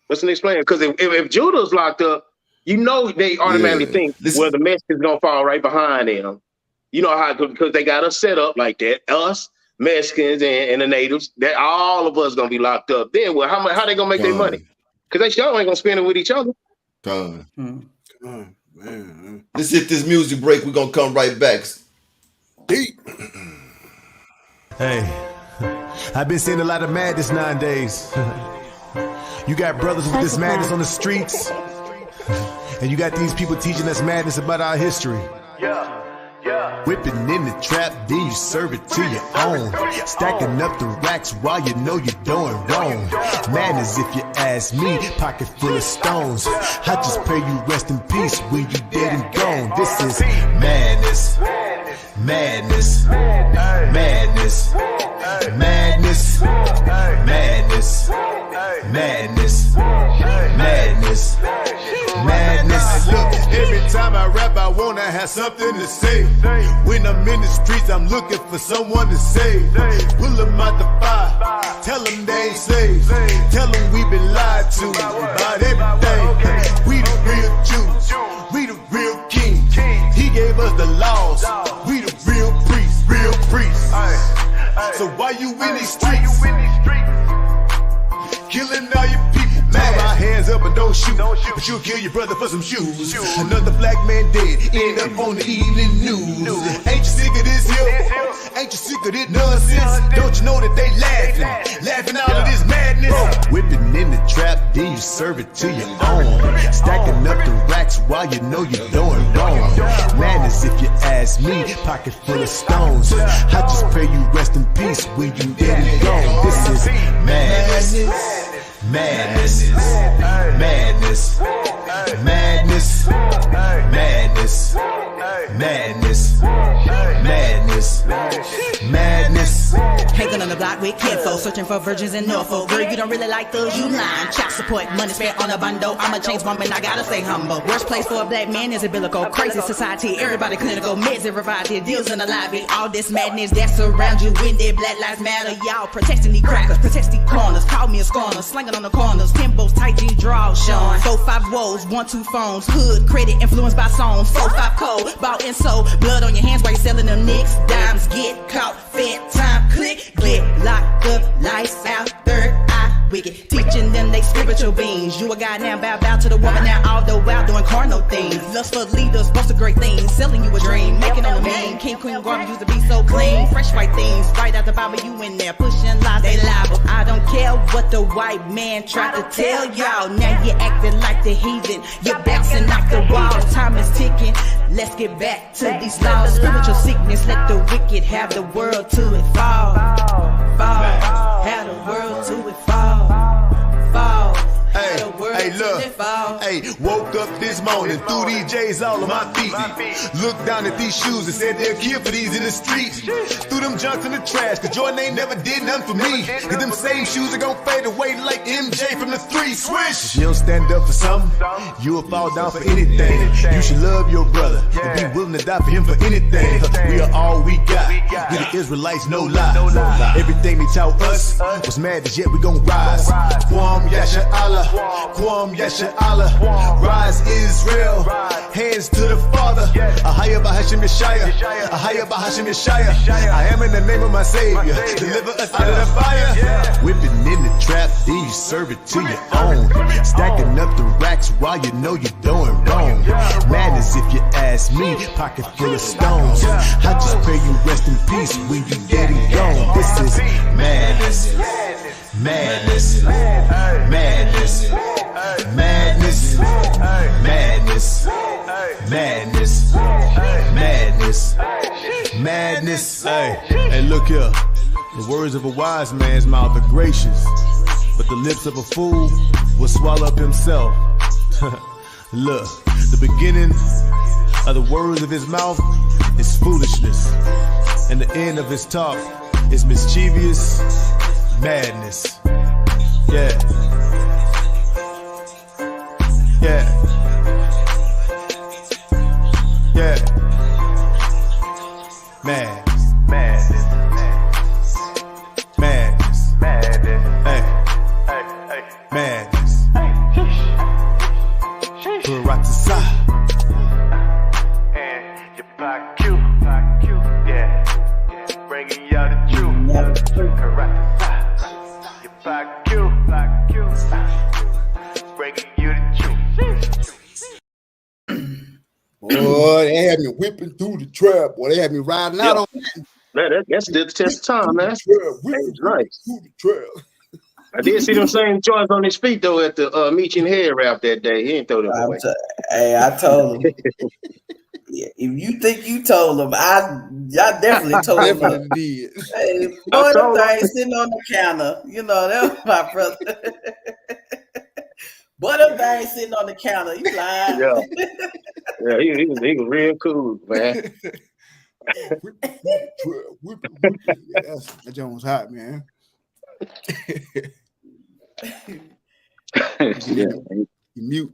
What's the next plan? Because if Judah's locked up, you know they automatically think, well, the Mexicans gonna fall right behind them. You know how, because they got us set up like that. Us Mexicans and the natives, that all of us gonna be locked up. Then, well, how they gonna make their money? Because they sure ain't gonna spend it with each other. Come on, man. Let's hit this music break. We're gonna come right back. Deep. Hey, I've been seeing a lot of madness nowadays. You got brothers with this madness on the streets, and you got these people teaching us madness about our history. Whipping in the trap, then you serve it to your own. Stacking up the racks while you know you're doing wrong. Madness, if you ask me, pocket full of stones. I just pray you rest in peace when you dead and gone. This is madness. Madness. Madness. Madness. Madness. Madness. Madness. Madness. Look, every time I rap, I wanna have something to say. When I'm in the streets, I'm looking for someone to save. Pull them out the fire, tell them they ain't slaves. Tell them we've been lied to about everything. We the real Jews, we the real kings. He gave us the laws, we the real priests, real priests. So why you in these streets? Killing all your people. Mad. Our hands up and don't shoot. But you'll kill your brother for some shoes. Another black man dead, ended up on the evening news. Ain't you sick of this here? Ain't you sick of this nonsense? Don't you know that they laughing all of this madness? Whipping in the trap, then you serve it to your own. Stacking up the racks while you know you're doing wrong. Madness, if you ask me, pocket full of stones. I just pray you rest in peace when you dead and gone. This is madness. Madness, madness, madness, madness. Looking on the block with kinfolk, searching for virgins in Norfolk. Girl, you don't really like those, you lying. Child support, money spent on a bundle. I'm a change woman, I gotta stay humble. Worst place for a black man is a biblical. Crazy society, everybody clinical. Meds and variety, deals in the lobby. All this madness that surrounds you when their Black Lives Matter. Y'all protecting these crackers, protect these corners. Call me a scorner, slinging on the corners. Timbos, tight jeans, draws, Sean. 4-5 woes, 1-2 phones. Hood, credit, influenced by songs. 4-5 code, bought and sold. Blood on your hands while you're selling them nicks. Dimes, get caught, fed time, click, click. Locked up, lights out, third eye. Wicked, teaching them they spiritual beings. You a guy now, bow to the woman now, all the while doing carnal things. Lust for leaders, boast of great things, selling you a dream, making on the mean. King, queen, garden used to be so clean. Fresh white things, right out the Bible, you in there pushing lies, they liable. I don't care what the white man tried to tell y'all. Now you acting like the heathen, you're bouncing off the wall. Time is ticking, let's get back to these laws. Spiritual sickness, let the wicked have the world till it fall. Have the world till it fall. Hey, look, hey, woke up this morning, threw these J's all on my feet. Looked down at these shoes and said they'll kill for these in the streets. Threw them junks in the trash, cause Jordan ain't never did nothing for me. Cause them same shoes are gon' fade away like MJ from the 3 swish. If you don't stand up for something, you'll fall down for anything. You should love your brother and be willing to die for him for anything. We are all we got, we the Israelites, no lie. Everything they taught us was madness, yet we gon' rise. Kwam Yasha Allah, Kwam Yasha Allah, rise Israel, hands to the Father. Ahaya Bahashim Yeshaya, Ahaya Bahashim Yeshaya. I am in the name of my Savior, deliver us out of the fire. Whipping in the trap, then you serve it to your own. Stacking up the racks while you know you're doing wrong. Madness if you ask me, pocket full of stones. I just pray you rest in peace when you dead and gone. This is madness. Madness, madness, madness, madness, madness, madness, madness. Hey, look here. The words of a wise man's mouth are gracious, but the lips of a fool will swallow up himself. Look, the beginning of the words of his mouth is foolishness, and the end of his talk is mischievous madness. Yeah. Yeah. Yeah. Madness. Madness. Madness. Madness. Hey. Hey. Madness. Baratasa. And Yapah Q. Yeah. Bringing y'all the truth. Baratasa. Back you, breaking you the truth. Boy, they had me whipping through the trap. Boy, they had me riding out on that. That's the test of time, man. That's nice. Through the trail. I did see them same joints on his feet though at the Meechin head wrap that day. He didn't throw them away. Hey, I told him. Yeah, if you think you told him, I definitely told him. Did. Hey, boy, them things sitting on the counter. You know, that was my brother. Boy, them things sitting on the counter. You lying? Yeah, he was real cool, man. That joint was hot, man. Yeah, you mute.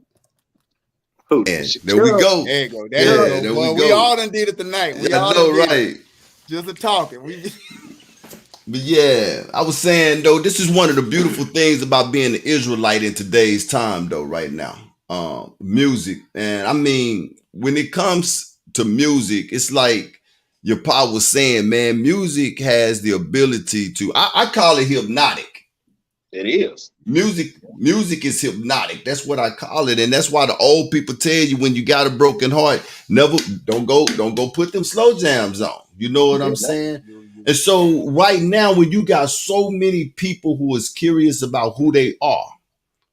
And there we go. There you go. There we go. We all done did it tonight. We all know, right? Just a talking. But yeah, I was saying though, this is one of the beautiful things about being an Israelite in today's time, though. Right now, music, and I mean, when it comes to music, it's like Yapah was saying, man. Music has the ability to. I call it hypnotic. It is. Music is hypnotic. That's what I call it. And that's why the old people tell you when you got a broken heart, don't go put them slow jams on. You know what I'm saying? And so right now, when you got so many people who is curious about who they are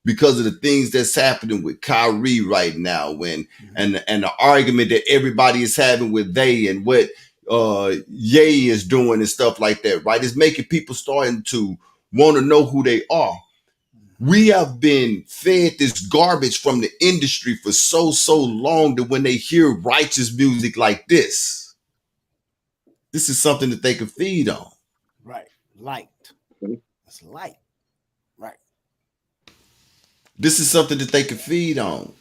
because of the things that's happening with Kyrie right now, and the argument that everybody is having with they and what Ye is doing and stuff like that, right? It's making people starting to want to know who they are. We have been fed this garbage from the industry for so long that when they hear righteous music like this is something that they can feed on. Right. light. It's light. Right. This is something that they can feed on.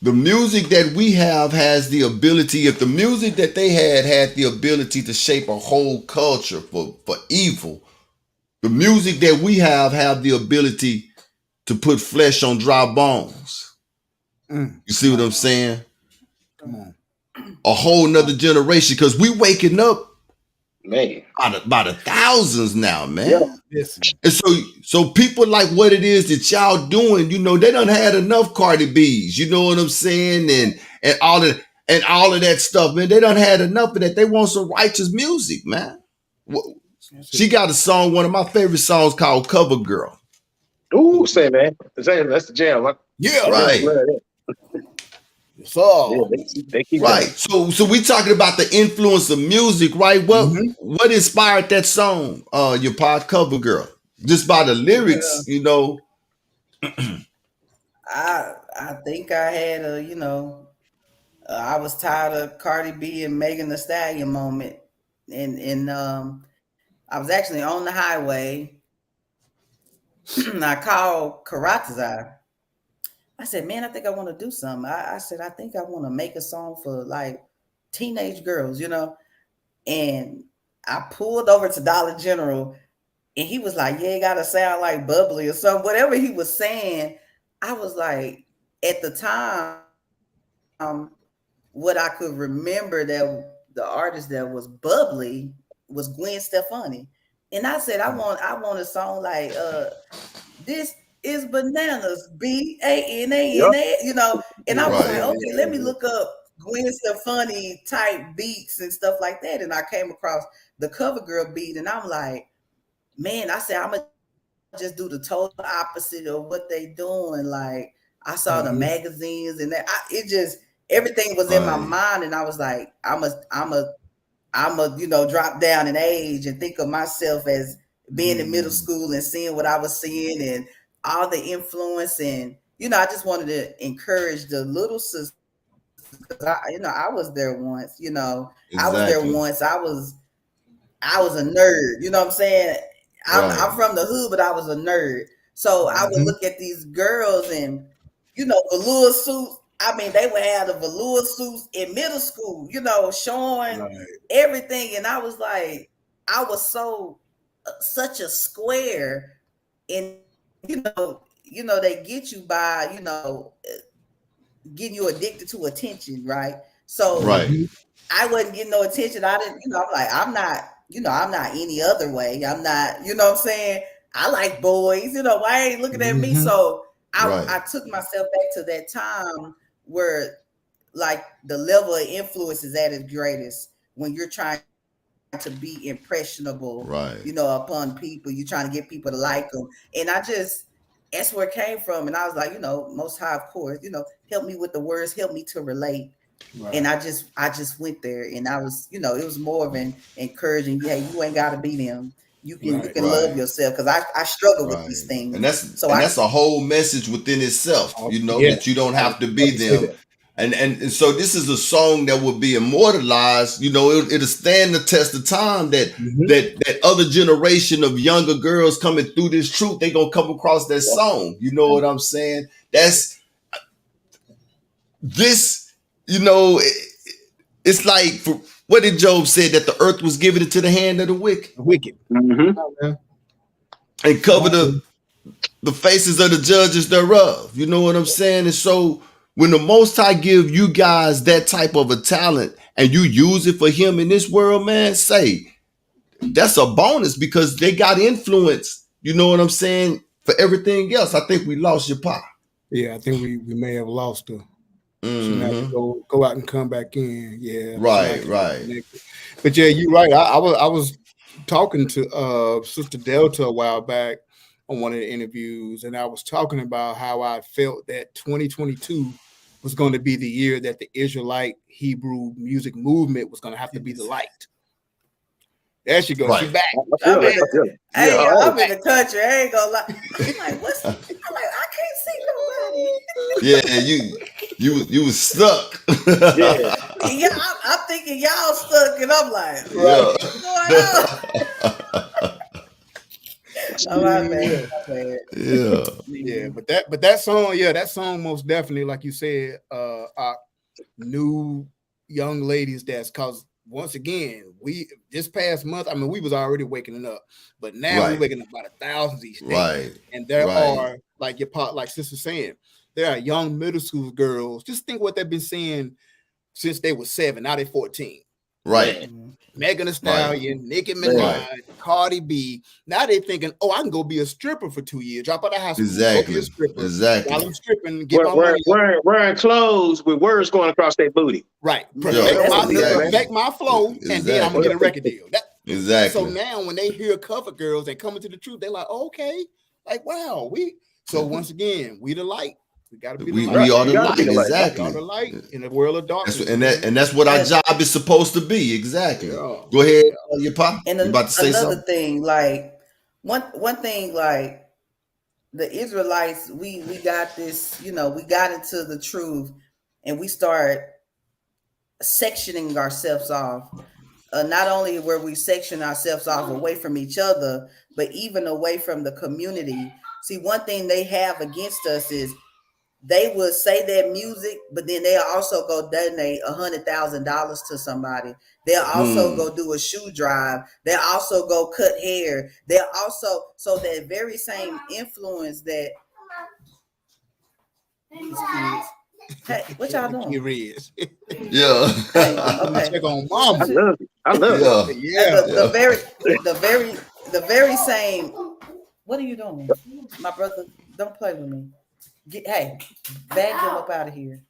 The music that we have has the ability, if the music that they had the ability to shape a whole culture for evil, the music that we have the ability to put flesh on dry bones. You see what I'm saying? Come on. A whole nother generation, because we waking up, man, by the thousands now, man. Yeah. Listen. And so people like what it is that y'all doing, they done had enough Cardi B's, you know what I'm saying? And all of that stuff, man. They done had enough of that. They want some righteous music, man. She got a song, one of my favorite songs called Cover Girl. Ooh, say man. That's the jam. Yeah, right. So they keep right. So we talking about the influence of music, right? What inspired that song, Yapah, Cover Girl? Just by the lyrics, I think I had I was tired of Cardi B and Megan Thee Stallion moment, and I was actually on the highway. I called Karatazar. I said, man, I think I want to do something. I said, I think I want to make a song for like teenage girls, and I pulled over to Dollar General, and he was like, yeah, it got to sound like bubbly or something. Whatever he was saying, I was like, at the time, what I could remember that the artist that was bubbly was Gwen Stefani. And I said, I want a song like this is bananas, BANANA, and I was like, okay, let me look up Gwen Stefani type beats and stuff like that. And I came across the Cover Girl beat, and I'm like, man, I said, I'm gonna just do the total opposite of what they doing. Like, I saw the magazines and that everything was in my mind, and I was like, I'm a drop down in age and think of myself as being in middle school and seeing what I was seeing and all the influence. And I just wanted to encourage the little sisters, because I was there once. Exactly. I was there once. I was a nerd. You know what I'm saying? I'm from the hood, but I was a nerd. So I would look at these girls and velour suits. I mean, they would have the velour suits in middle school, showing everything. And I was like, I was such a square. And, they get you by, getting you addicted to attention, right? So I wasn't getting no attention. I didn't, I'm like, I'm not any other way. I'm not, you know what I'm saying? I like boys, why ain't looking at me? So I took myself back to that time where like the level of influence is at its greatest when you're trying to be impressionable, upon people. You're trying to get people to like them. And that's where it came from. And I was like, Most High, of course, help me with the words, help me to relate. Right. And I just went there, and I was, it was more of an encouraging, hey, you ain't got to be them. You can love yourself, because I struggle with these things. And that's a whole message within itself, that you don't have to be them. And so this is a song that will be immortalized. It'll stand the test of time that that other generation of younger girls coming through this truth, they gonna come across that song. You know what I'm saying? That's this. It's like, what did Job say, that the earth was given into the hand of the wicked, and cover the faces of the judges thereof. You know what I'm saying? And so when the Most High give you guys that type of a talent and you use it for Him in this world, man, that's a bonus, because they got influence. You know what I'm saying? For everything else, I think we lost Yapah. Yeah, I think we may have lost her. She might have to go out and come back in. Yeah. Right. But yeah, you're right. I was talking to Sister Delta a while back on one of the interviews, and I was talking about how I felt that 2022 was going to be the year that the Israelite Hebrew music movement was going to have to be the light. There she goes. She's back. I'm in the country. I ain't gonna lie. I'm like, I can't see nobody. Yeah, you was stuck. Yeah, I'm thinking y'all stuck, and I'm like, what's going on? Oh, my bad. My bad. Yeah. Yeah, but that song most definitely, like you said, new young ladies. That's cause once again, we this past month, I mean, we was already waking up, but now we're waking up by the thousands each day. Right. And there are, like like sister saying, there are young middle school girls. Just think what they've been seeing since they were 7. Now they're 14. Right. Megan Thee Stallion, Nicki Minaj, Cardi B. Now they're thinking, oh, I can go be a stripper for 2 years. Drop out of high school, go be a stripper. Exactly. While I'm stripping, get my money. Wearing clothes with words going across their booty. Right. Perfect my flow, and then I'm gonna get a record deal. Exactly. So now when they hear cover girls and coming to the truth, they're like, okay, like wow, so once again, we the light. We gotta be the light. We are the light. Exactly. We are the light in the world of darkness. That's what our job is supposed to be. Exactly. Yeah. Go ahead, Yapah. And you about to say another something? thing, like one thing, like the Israelites, we got this, we got into the truth, and we start sectioning ourselves off. Not only were we sectioning ourselves off away from each other, but even away from the community. See, one thing they have against us is they would say that music, but then they'll also go donate $100,000 to somebody. They'll also go do a shoe drive. They'll also go cut hair. They'll also, so that very same influence that these kids. Hey, what y'all doing? Here he is. Yeah. Hey, okay. Check on mom. I love it. Yeah. The very same. What are you doing? My brother, don't play with me. Hey, bag them up out of here.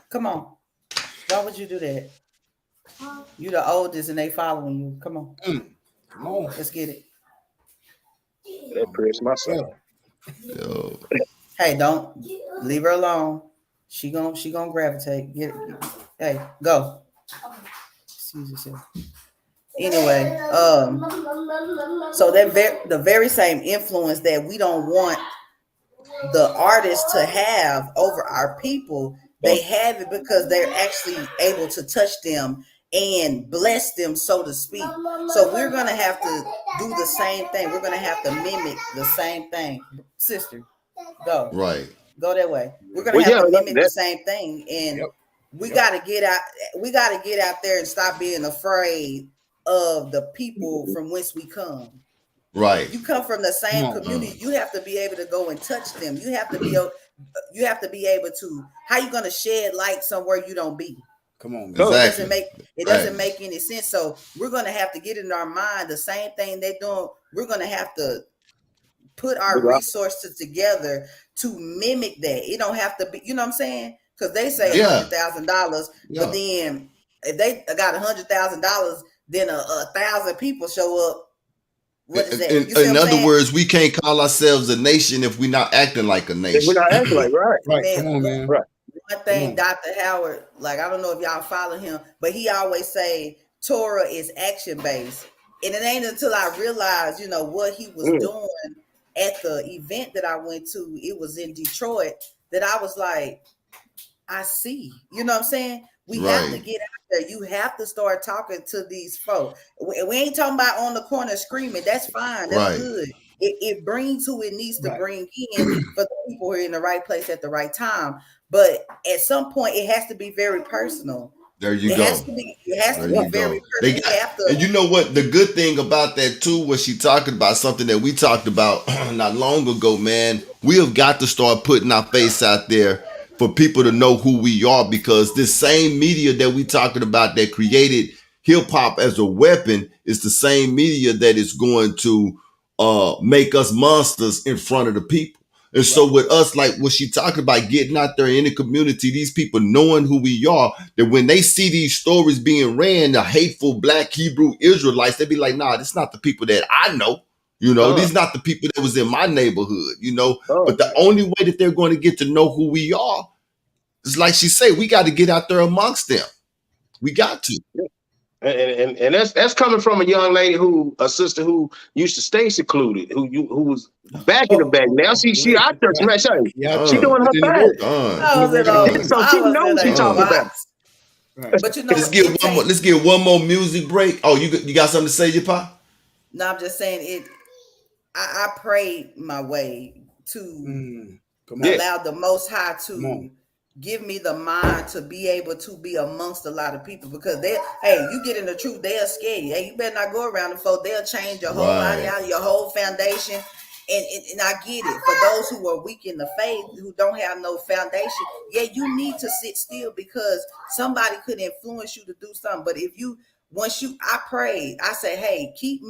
Come on. Why would you do that? You the oldest and they following you. Come on. Come on. Let's get it. That press myself. Yo. Hey, don't leave her alone. She gonna gravitate. Get it. Hey, go. Excuse yourself. Anyway, so the very same influence that we don't want the artists to have over our people, they have it because they're actually able to touch them and bless them, so to speak. So we're gonna have to do the same thing. We're gonna have to mimic the same thing. Sister, go. Right. Go that way. We're gonna have to mimic the same thing, and we gotta get out. We gotta get out there and stop being afraid of the people from whence we come. Right. You come from the same community. You have to be able to go and touch them. You have to be able to. How you gonna shed light somewhere you don't be? Come on, man. Exactly. It doesn't make any sense. So we're gonna have to get in our mind the same thing they're doing. We're gonna have to put our resources together to mimic that. It don't have to be, you know what I'm saying? Because they say $100,000, but then if they got $100,000, then 1,000 people show up. What is that? In other words, we can't call ourselves a nation if we're not acting like a nation. If we're not acting like right. Man, come on, man. Right. One thing, Dr. Howard, like I don't know if y'all follow him, but he always say Torah is action based, and it ain't until I realized, what he was doing at the event that I went to. It was in Detroit that I was like, I see. You know what I'm saying? We have to get out there. You have to start talking to these folks. We ain't talking about on the corner screaming. That's fine. That's good. It brings who it needs to bring in for the people who are in the right place at the right time. But at some point, it has to be very personal. There you go. It has to be very personal. And you know what? The good thing about that too, was she talking about something that we talked about not long ago, man. We have got to start putting our face out there for people to know who we are, because this same media that we talking about that created hip hop as a weapon is the same media that is going to make us monsters in front of the people. And so with us, like what she talking about, getting out there in the community, these people knowing who we are, that when they see these stories being ran, the hateful Black Hebrew Israelites, they be like, nah, this not the people that I know. These not the people that was in my neighborhood, but the only way that they're going to get to know who we are is, like she said, we got to get out there amongst them. We got to. And that's coming from a sister who used to stay secluded, who was back in the back. Now she out there, she doing her thing. So she knows she's talking about. But let's get one more music break. Oh, you got something to say, Yapah? No, I'm just saying I prayed my way to allow the Most High to give me the mind to be able to be amongst a lot of people, because you get in the truth, they'll scare you. Hey, you better not go around them folks. They'll change your whole ideology, your whole foundation. And I get it. For those who are weak in the faith, who don't have no foundation, you need to sit still, because somebody could influence you to do something. But I prayed, I said, hey, keep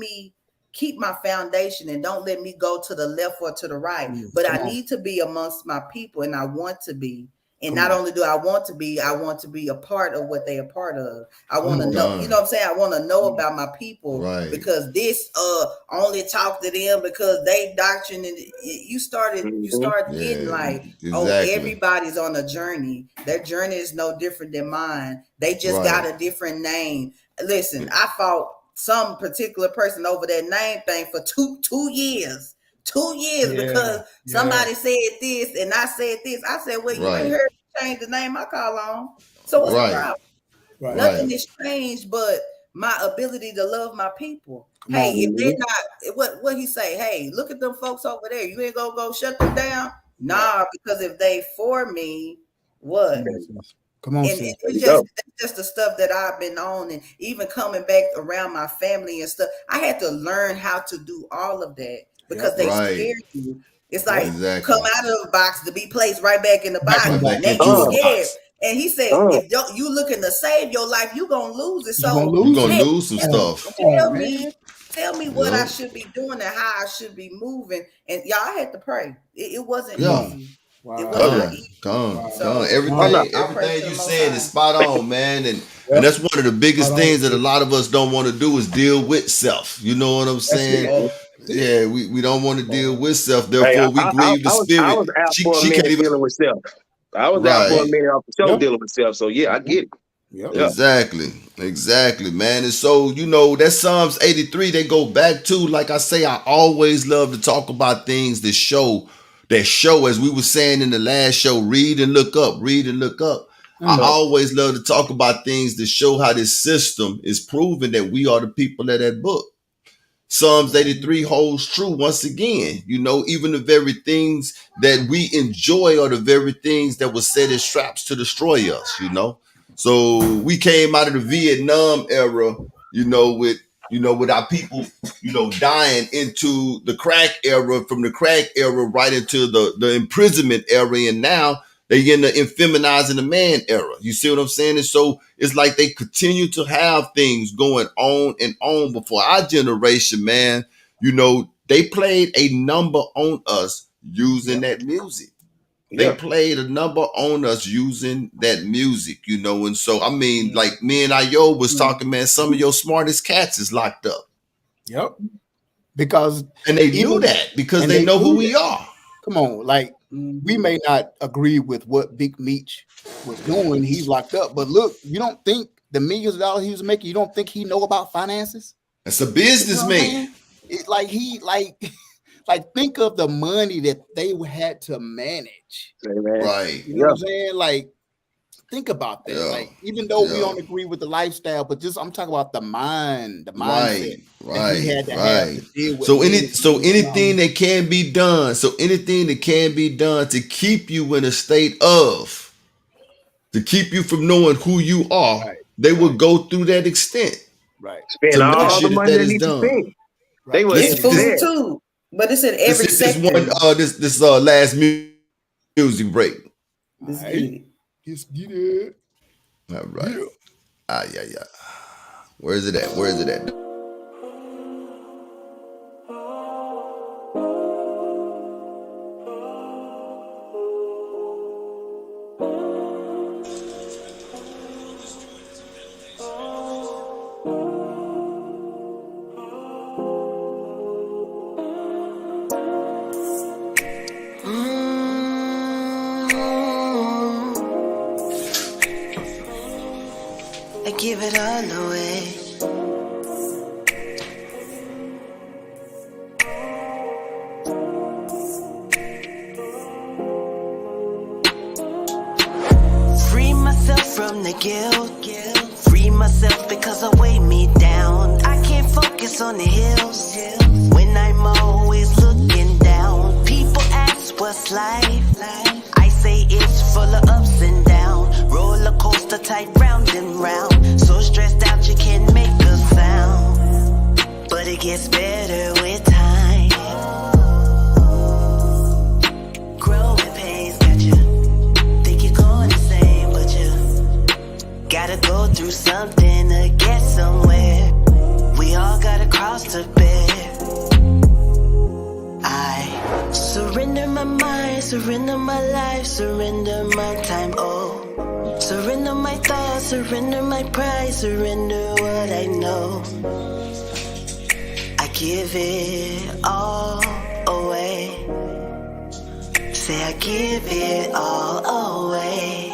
my foundation and don't let me go to the left or to the right. But I need to be amongst my people, and I want to be. And not only do I want to be a part of what they are part of. I want to know, you know what I'm saying? I want to know about my people, because this only talk to them because they doctrine, and you start getting like, everybody's on a journey. Their journey is no different than mine. They just got a different name. Listen, I fought some particular person over that name thing for two years. 2 years because somebody said this and I said this. I said, well, you ain't heard me change the name I call on. So what's the problem? Nothing is changed but my ability to love my people. If they're not, what he say? Hey, look at them folks over there. You ain't gonna go shut them down? Nah, because if they for me, what? Come on, and it's just the stuff that I've been on, and even coming back around my family and stuff. I had to learn how to do all of that. Because they scare you. It's like come out of the box to be placed right back in the box. Now you scared. And he said, if you looking to save your life, you're gonna lose it. So you're gonna lose some stuff. Tell me what I should be doing and how I should be moving. And y'all had to pray. It wasn't easy. Wow. It wasn't easy. Everything you said is spot on, man. And that's one of the biggest things that a lot of us don't want to do is deal with self. You know what I'm saying? Yeah, we don't want to deal with self. Therefore, we grieve the spirit. I was out for a minute dealing with self. I was out for a minute off the show dealing with self. So I get it. Exactly, man. And so, that Psalms 83, they go back to, like I say, I always love to talk about things that show, as we were saying in the last show, read and look up. I always love to talk about things that show how this system is proving that we are the people of that book. Psalms 83 holds true once again. Even the very things that we enjoy are the very things that were set as traps to destroy us, So we came out of the Vietnam era, with our people, dying into the crack era, from the crack era right into the imprisonment era. And now they get into infeminizing the man era. You see what I'm saying? And so it's like they continue to have things going on and on. Before our generation, man, they played a number on us using that music. They played a number on us using that music, And so, I mean, like me and Ayo was talking, man, some of your smartest cats is locked up. And they knew that because they know who we are. Come on, like, we may not agree with what Big Meech was doing. He's locked up. But look, you don't think the millions of dollars he was making, you don't think he know about finances? That's a businessman. It's like think of the money that they had to manage. Right. You know what I'm saying? Like, think about that. Like, even though we don't agree with the lifestyle, but I'm talking about the mind, the mindset. Right. He had to have to deal with. So anything that can be done, to keep you in a state of, to keep you from knowing who you are, they will go through that extent. Right. Spend all the money they need to spend. They will. It's food too, but it's in every sector. This last music break. Let's get it. All right. Yeah. Where is it at? Give it all away. Free myself from the guilt. Free myself because I weigh me down. I can't focus on the hills. When I'm always looking down, people ask what's life. I say it's full of ups and downs. Roller coaster type round and round. So stressed out you can't make a sound. But it gets better with time. Growing pains got you. Think you're going the same, but you gotta go through something to get somewhere. We all gotta cross the bear. I surrender my mind, surrender my life, surrender my time, oh. Surrender my thoughts, surrender my pride, surrender what I know. I give it all away. Say I give it all away.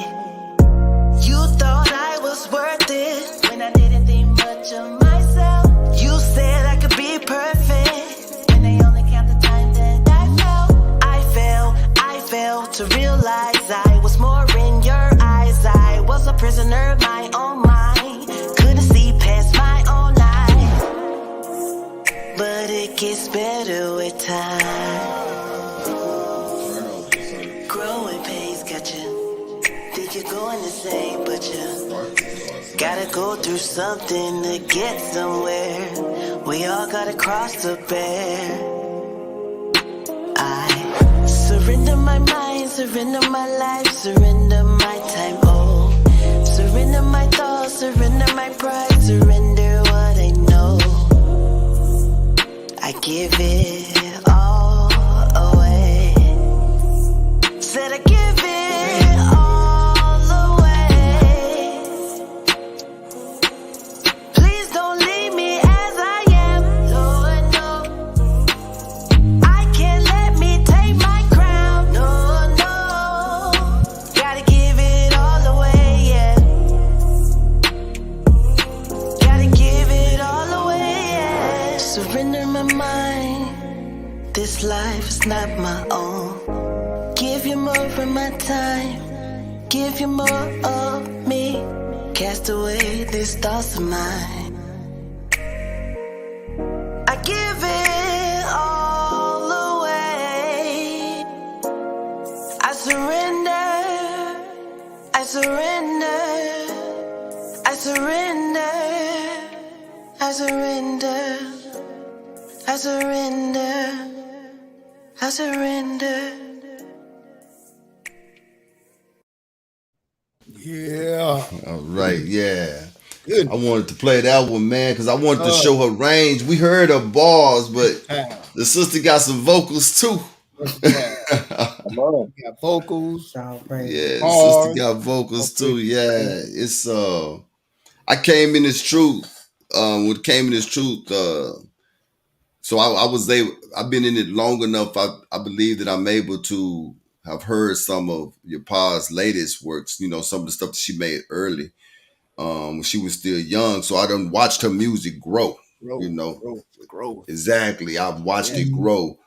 You thought I was worth it when I didn't think much of myself. You said I could be perfect when they only count the time that I failed to realize I was more in your eyes. I was a prisoner of my own mind. Couldn't see past my own eyes. But it gets better with time. Growing pains got you. Think you're going the same, but you gotta go through something to get somewhere. We all gotta cross the bear. I surrender my mind, surrender my life, surrender my time, oh. Surrender my thoughts, surrender my pride, surrender what I know. I give it all away. Said I give it all away. Please don't leave me as I am, Lord, no. I can't let me take my crown, no, no. Gotta give it all away, yeah. Gotta give it all away, yeah. Surrender my mind. This life is not my own. Give you more of my time. Give you more of me. Cast away these thoughts of mine. I give it all away. I surrender. I surrender. I surrender. I surrender. I surrender. I surrender. Yeah. All right, yeah. Good. I wanted to play that one, man, because I wanted to show her range. We heard her bars, but the sister got some vocals too. Come on. Got vocals. Yeah, the sister got vocals too. Yeah, it's I came in this truth. When it came in this truth, so I was able. I've been in it long enough. I believe that I'm able to have heard some of Yapah's latest works. You know, some of the stuff that she made early, when she was still young. So I done watched her music grow. You know, grow. Exactly. I've watched it grow.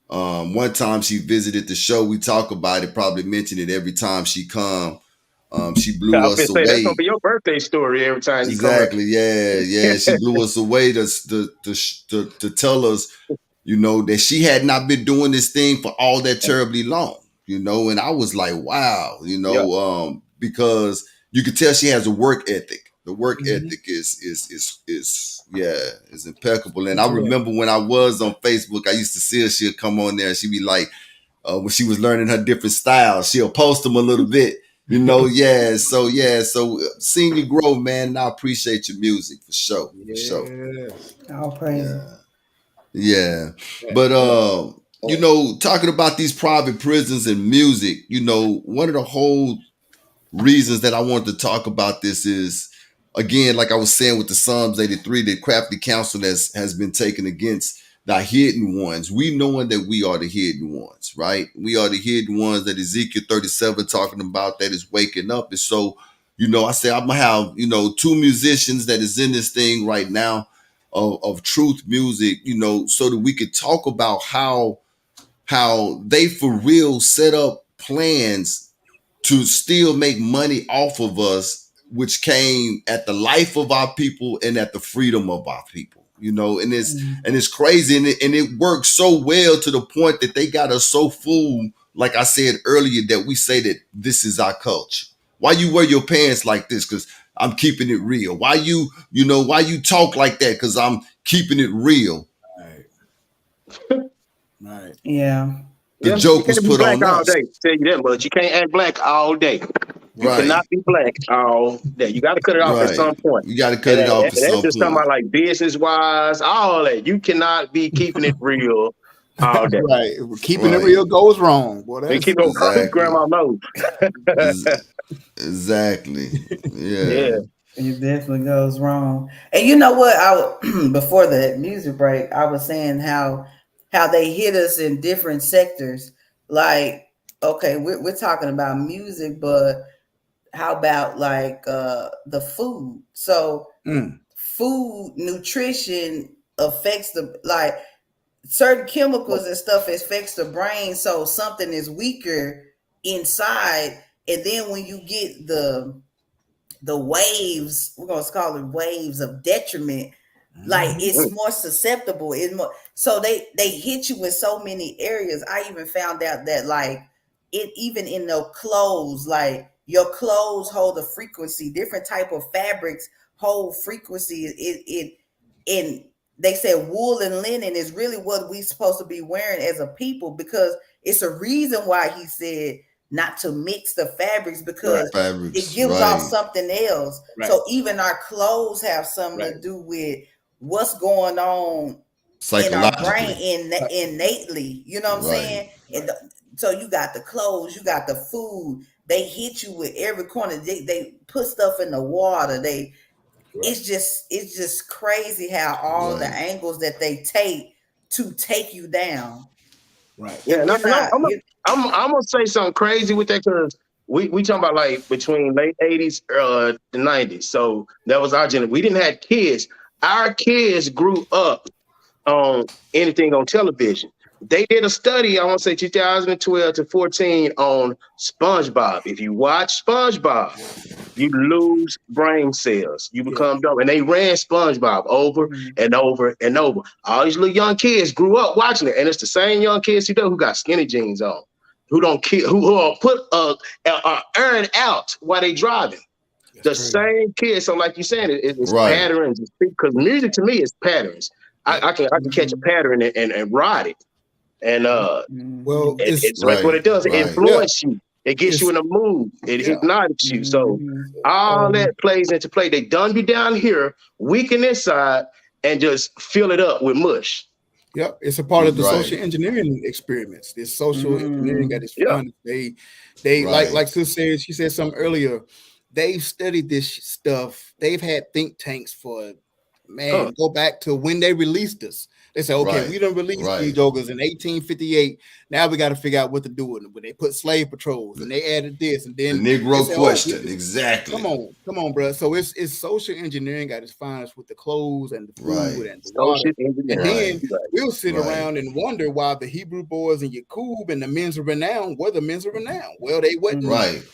One time she visited the show. We talk about it. Probably mention it every time she come. She blew us away. That's gonna be your birthday story every time you come. Exactly. Yeah. She blew us away to tell us, you know, that she had not been doing this thing for all that terribly long. You know, and I was like, wow. You know, because you could tell she has a work ethic. The work ethic is impeccable. And I remember when I was on Facebook, I used to see her. She'd come on there and she'd be like, when she was learning her different styles, she'll post them a little bit. You know, So seeing you grow, man, and I appreciate your music for sure. For sure. All praise. Yeah. But you know, talking about these private prisons and music, you know, one of the whole reasons that I wanted to talk about this is, again, like I was saying with the Psalms 83, the crafty counsel has been taken against the hidden ones. We knowing that we are the hidden ones, right? We are the hidden ones that Ezekiel 37 talking about, that is waking up. And so, you know, I say I'm gonna have, you know, two musicians that is in this thing right now of truth music, you know, so that we could talk about how they for real set up plans to still make money off of us, which came at the life of our people and at the freedom of our people. you know, and it's crazy, and it works so well to the point that they got us so fooled, like I said earlier, that we say that this is our culture. Why you wear your pants like this? Because I'm keeping it real. Why you talk like that? Because I'm keeping it real. Right. Yeah. The joke was put on all us. day. Tell you that much. You can't act black all day. You cannot be black all day. You got to cut it off at some point. You got to cut it off at some point. That's just talking about like business wise, all that. You cannot be keeping it real all day. Right. Keeping it real goes wrong. Boy, they keep on grandma knows. Exactly. Yeah. It definitely goes wrong. And you know what? Before the music break, I was saying how they hit us in different sectors. Like, okay, we're talking about music, but how about like the food? So food nutrition affects certain chemicals and stuff affects the brain. So something is weaker inside, and then when you get the waves, we're gonna call it waves of detriment, like it's more susceptible. It's more so they hit you with so many areas. I even found out that like it even in the clothes, like your clothes hold a frequency, different type of fabrics hold frequency. In they said wool and linen is really what we supposed to be wearing as a people, because it's a reason why he said not to mix the fabrics, because it gives off something else. So even our clothes have something to do with what's going on in our brain innately. You know what I'm saying? And so you got the clothes, you got the food. They hit you with every corner. They put stuff in the water. It's just crazy how all the angles that they take to take you down. Right. Yeah, I'm gonna say something crazy with that, because we talking about like between late 80s, the 90s. So that was our generation. We didn't have kids. Our kids grew up on anything on television. They did a study, I want to say 2012 to 14, on SpongeBob. If you watch SpongeBob, you lose brain cells. You become dumb. And they ran SpongeBob over and over and over. All these little young kids grew up watching it, and it's the same young kids who got skinny jeans on, who don't kill, who are put earn out while they driving. Same kids. So like you saying, it's patterns. Because music to me is patterns. I can catch a pattern and ride it. And it's like what it does. It influences you. It gets you in a mood. It hypnotics you. So all that plays into play. They done you down here, weaken inside, and just fill it up with mush. Yep, it's a part of the social engineering experiments. This social engineering that is fun. They like Sis said, she said something earlier. They've studied this stuff. They've had think tanks for go back to when they released us. They say, okay, we done released these jokers in 1858. Now we got to figure out what to do with them. But they put slave patrols and they added this, and then the Negro question. Exactly. Come on, bro. So it's social engineering at its finest with the clothes and the food and the water. And then we'll sit around and wonder why the Hebrew boys and Yakub and the men's of renown were the men's of renown. Well, they wasn't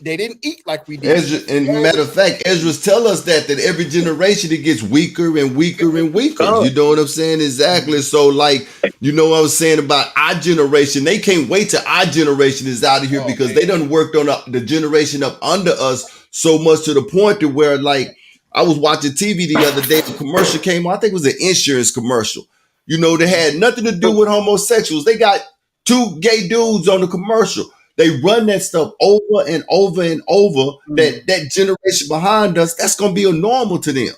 they didn't eat like we did. And matter of fact, Ezra's tell us that every generation it gets weaker and weaker and weaker. You know what I'm saying? Exactly. So like, you know what I was saying about our generation, they can't wait till our generation is out of here because they done worked on the generation up under us so much to the point to where, like, I was watching TV the other day, the commercial came on, I think it was an insurance commercial. You know, they had nothing to do with homosexuals. They got two gay dudes on the commercial. They run that stuff over and over and over. That generation behind us, that's gonna be a normal to them.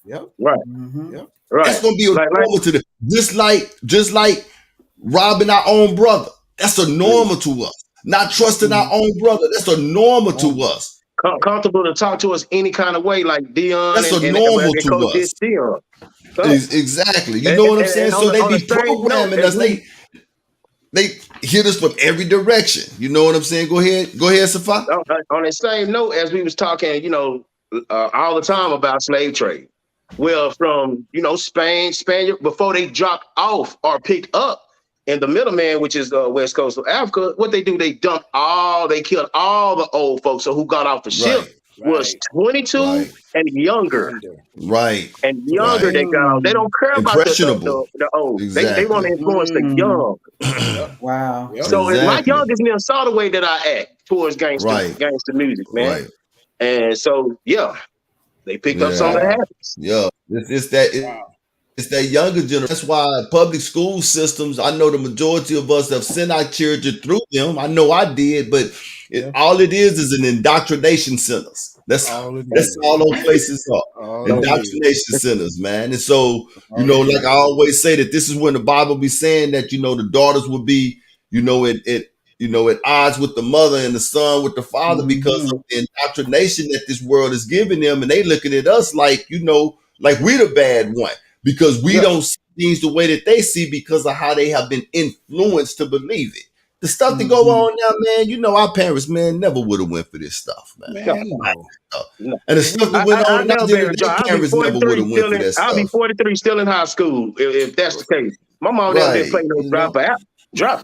Yep. Right. Yep. Right. That's gonna be a normal to them. Just like robbing our own brother. That's a normal to us. Not trusting our own brother. That's a normal to us. Comfortable to talk to us any kind of way, like Dion. That's a normal to us. Dion. Exactly. You know what I'm saying? So they be programming us. They hit us from every direction. You know what I'm saying? Go ahead, Safa. On the same note, as we was talking, all the time about slave trade. Well, from Spain, before they dropped off or picked up in the middleman, which is the west coast of Africa, what they do, they killed all the old folks who got off the ship was 22 and younger. Right. And younger they go. They don't care about the old. Exactly. They want to influence the young. Wow. So my youngest now saw the way that I act towards gangster music, man. Right. And so they picked up some of the habits. Yeah. It's that younger generation. That's why public school systems, I know the majority of us have sent our children through them. I know I did, but all it is an indoctrination centers. That's all those places are. Indoctrination centers, man. And so, like I always say that this is when the Bible be saying that, the daughters will be, at odds with the mother and the son with the father because of the indoctrination that this world is giving them. And they looking at us like, like we the bad one. Because we don't see things the way that they see because of how they have been influenced to believe it. The stuff that go on now, man, our parents, man, never would have went for this stuff, man. No. And the stuff that went on now, their parents never would have went for that stuff. I'll be 43 still in high school if that's the case. My mom never did play no drop out.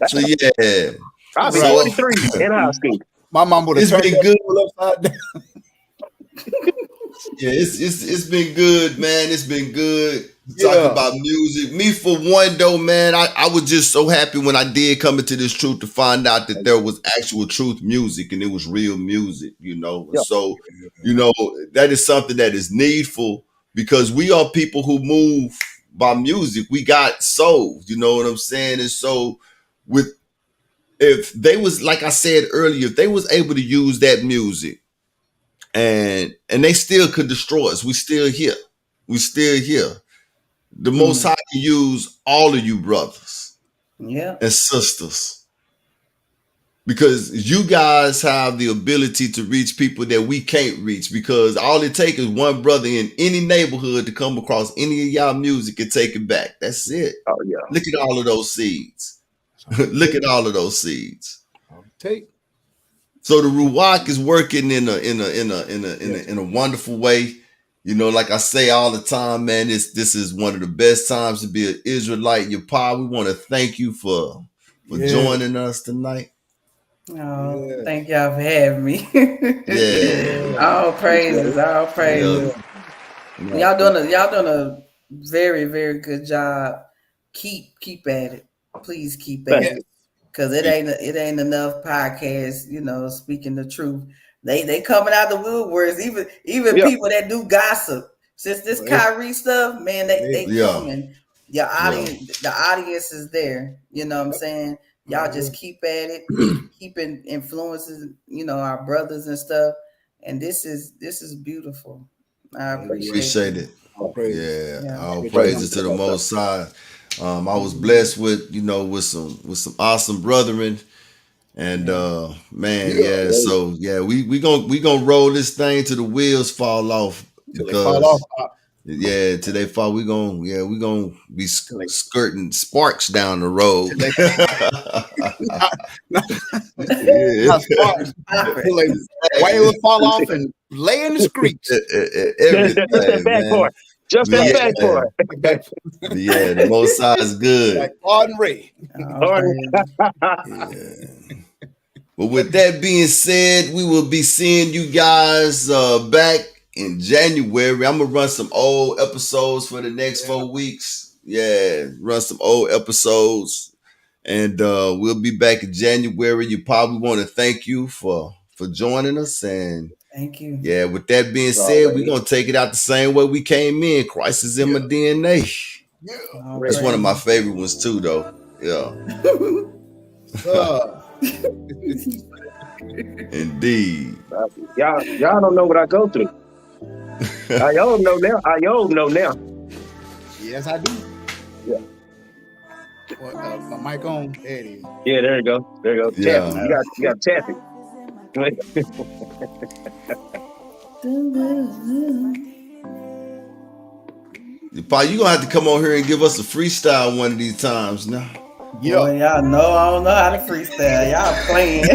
So yeah. I'll be 43 in high school. My mom would have turned been good upside down. Yeah, it's been good, man. It's been good talking about music. Me for one, though, man, I was just so happy when I did come into this truth to find out that there was actual truth music and it was real music, So, that is something that is needful because we are people who move by music. We got souls, you know what I'm saying? And so if they was, like I said earlier, if they was able to use that music, and they still could destroy us. We still here. The Most High can use all of you brothers and sisters because you guys have the ability to reach people that we can't reach because all it takes is one brother in any neighborhood to come across any of y'all music and take it back. That's it. Oh yeah. Look at all of those seeds. Look at all of those seeds. So the Ruach is working in a wonderful way. Like I say all the time, man, this is one of the best times to be an Israelite. Yapah, we want to thank you for joining us tonight. Oh, thank y'all for having me. All praises. Y'all doing a very, very good job. Keep at it. Please keep at it. Because it ain't enough podcasts, speaking the truth. They coming out the woodworks, even people that do gossip. Since this Kyrie stuff, man, they coming. Your audience, the audience is there. You know what I'm saying? Y'all just keep at it, keeping influences, our brothers and stuff. And this is beautiful. I appreciate it. All praises to the Most High. I was blessed with some awesome brethren, and so we gonna roll this thing till the wheels fall off. Till they fall, we gonna be skirting sparks down the road. Not sparks. Why it would fall off and lay in the streets. Just that back part. Just that back part. The Most High is good. Like Arden Ray. But with that being said, we will be seeing you guys back in January. I'm gonna run some old episodes for the next 4 weeks. Run some old episodes, and we'll be back in January. You probably want to thank you for joining us, and thank you. Yeah, with that being said, we're gonna take it out the same way we came in. Christ is in my DNA. That's one of my favorite ones too, though. Indeed. Y'all don't know what I go through. I all know now. Yes, I do. Yeah. Well, my mic on. There it is. Yeah, there you go. Yeah. Tap it. You got to tap it. Pa, you gonna have to come on here and give us a freestyle one of these times now. Well, y'all know I don't know how to freestyle. Y'all playing.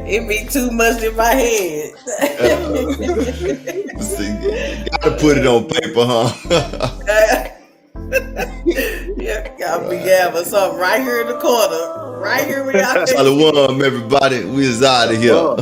It be too much in my head. You gotta put it on paper, huh? Gotta be having something right here in the corner. Right here we are. Shalom, everybody. We is out of here.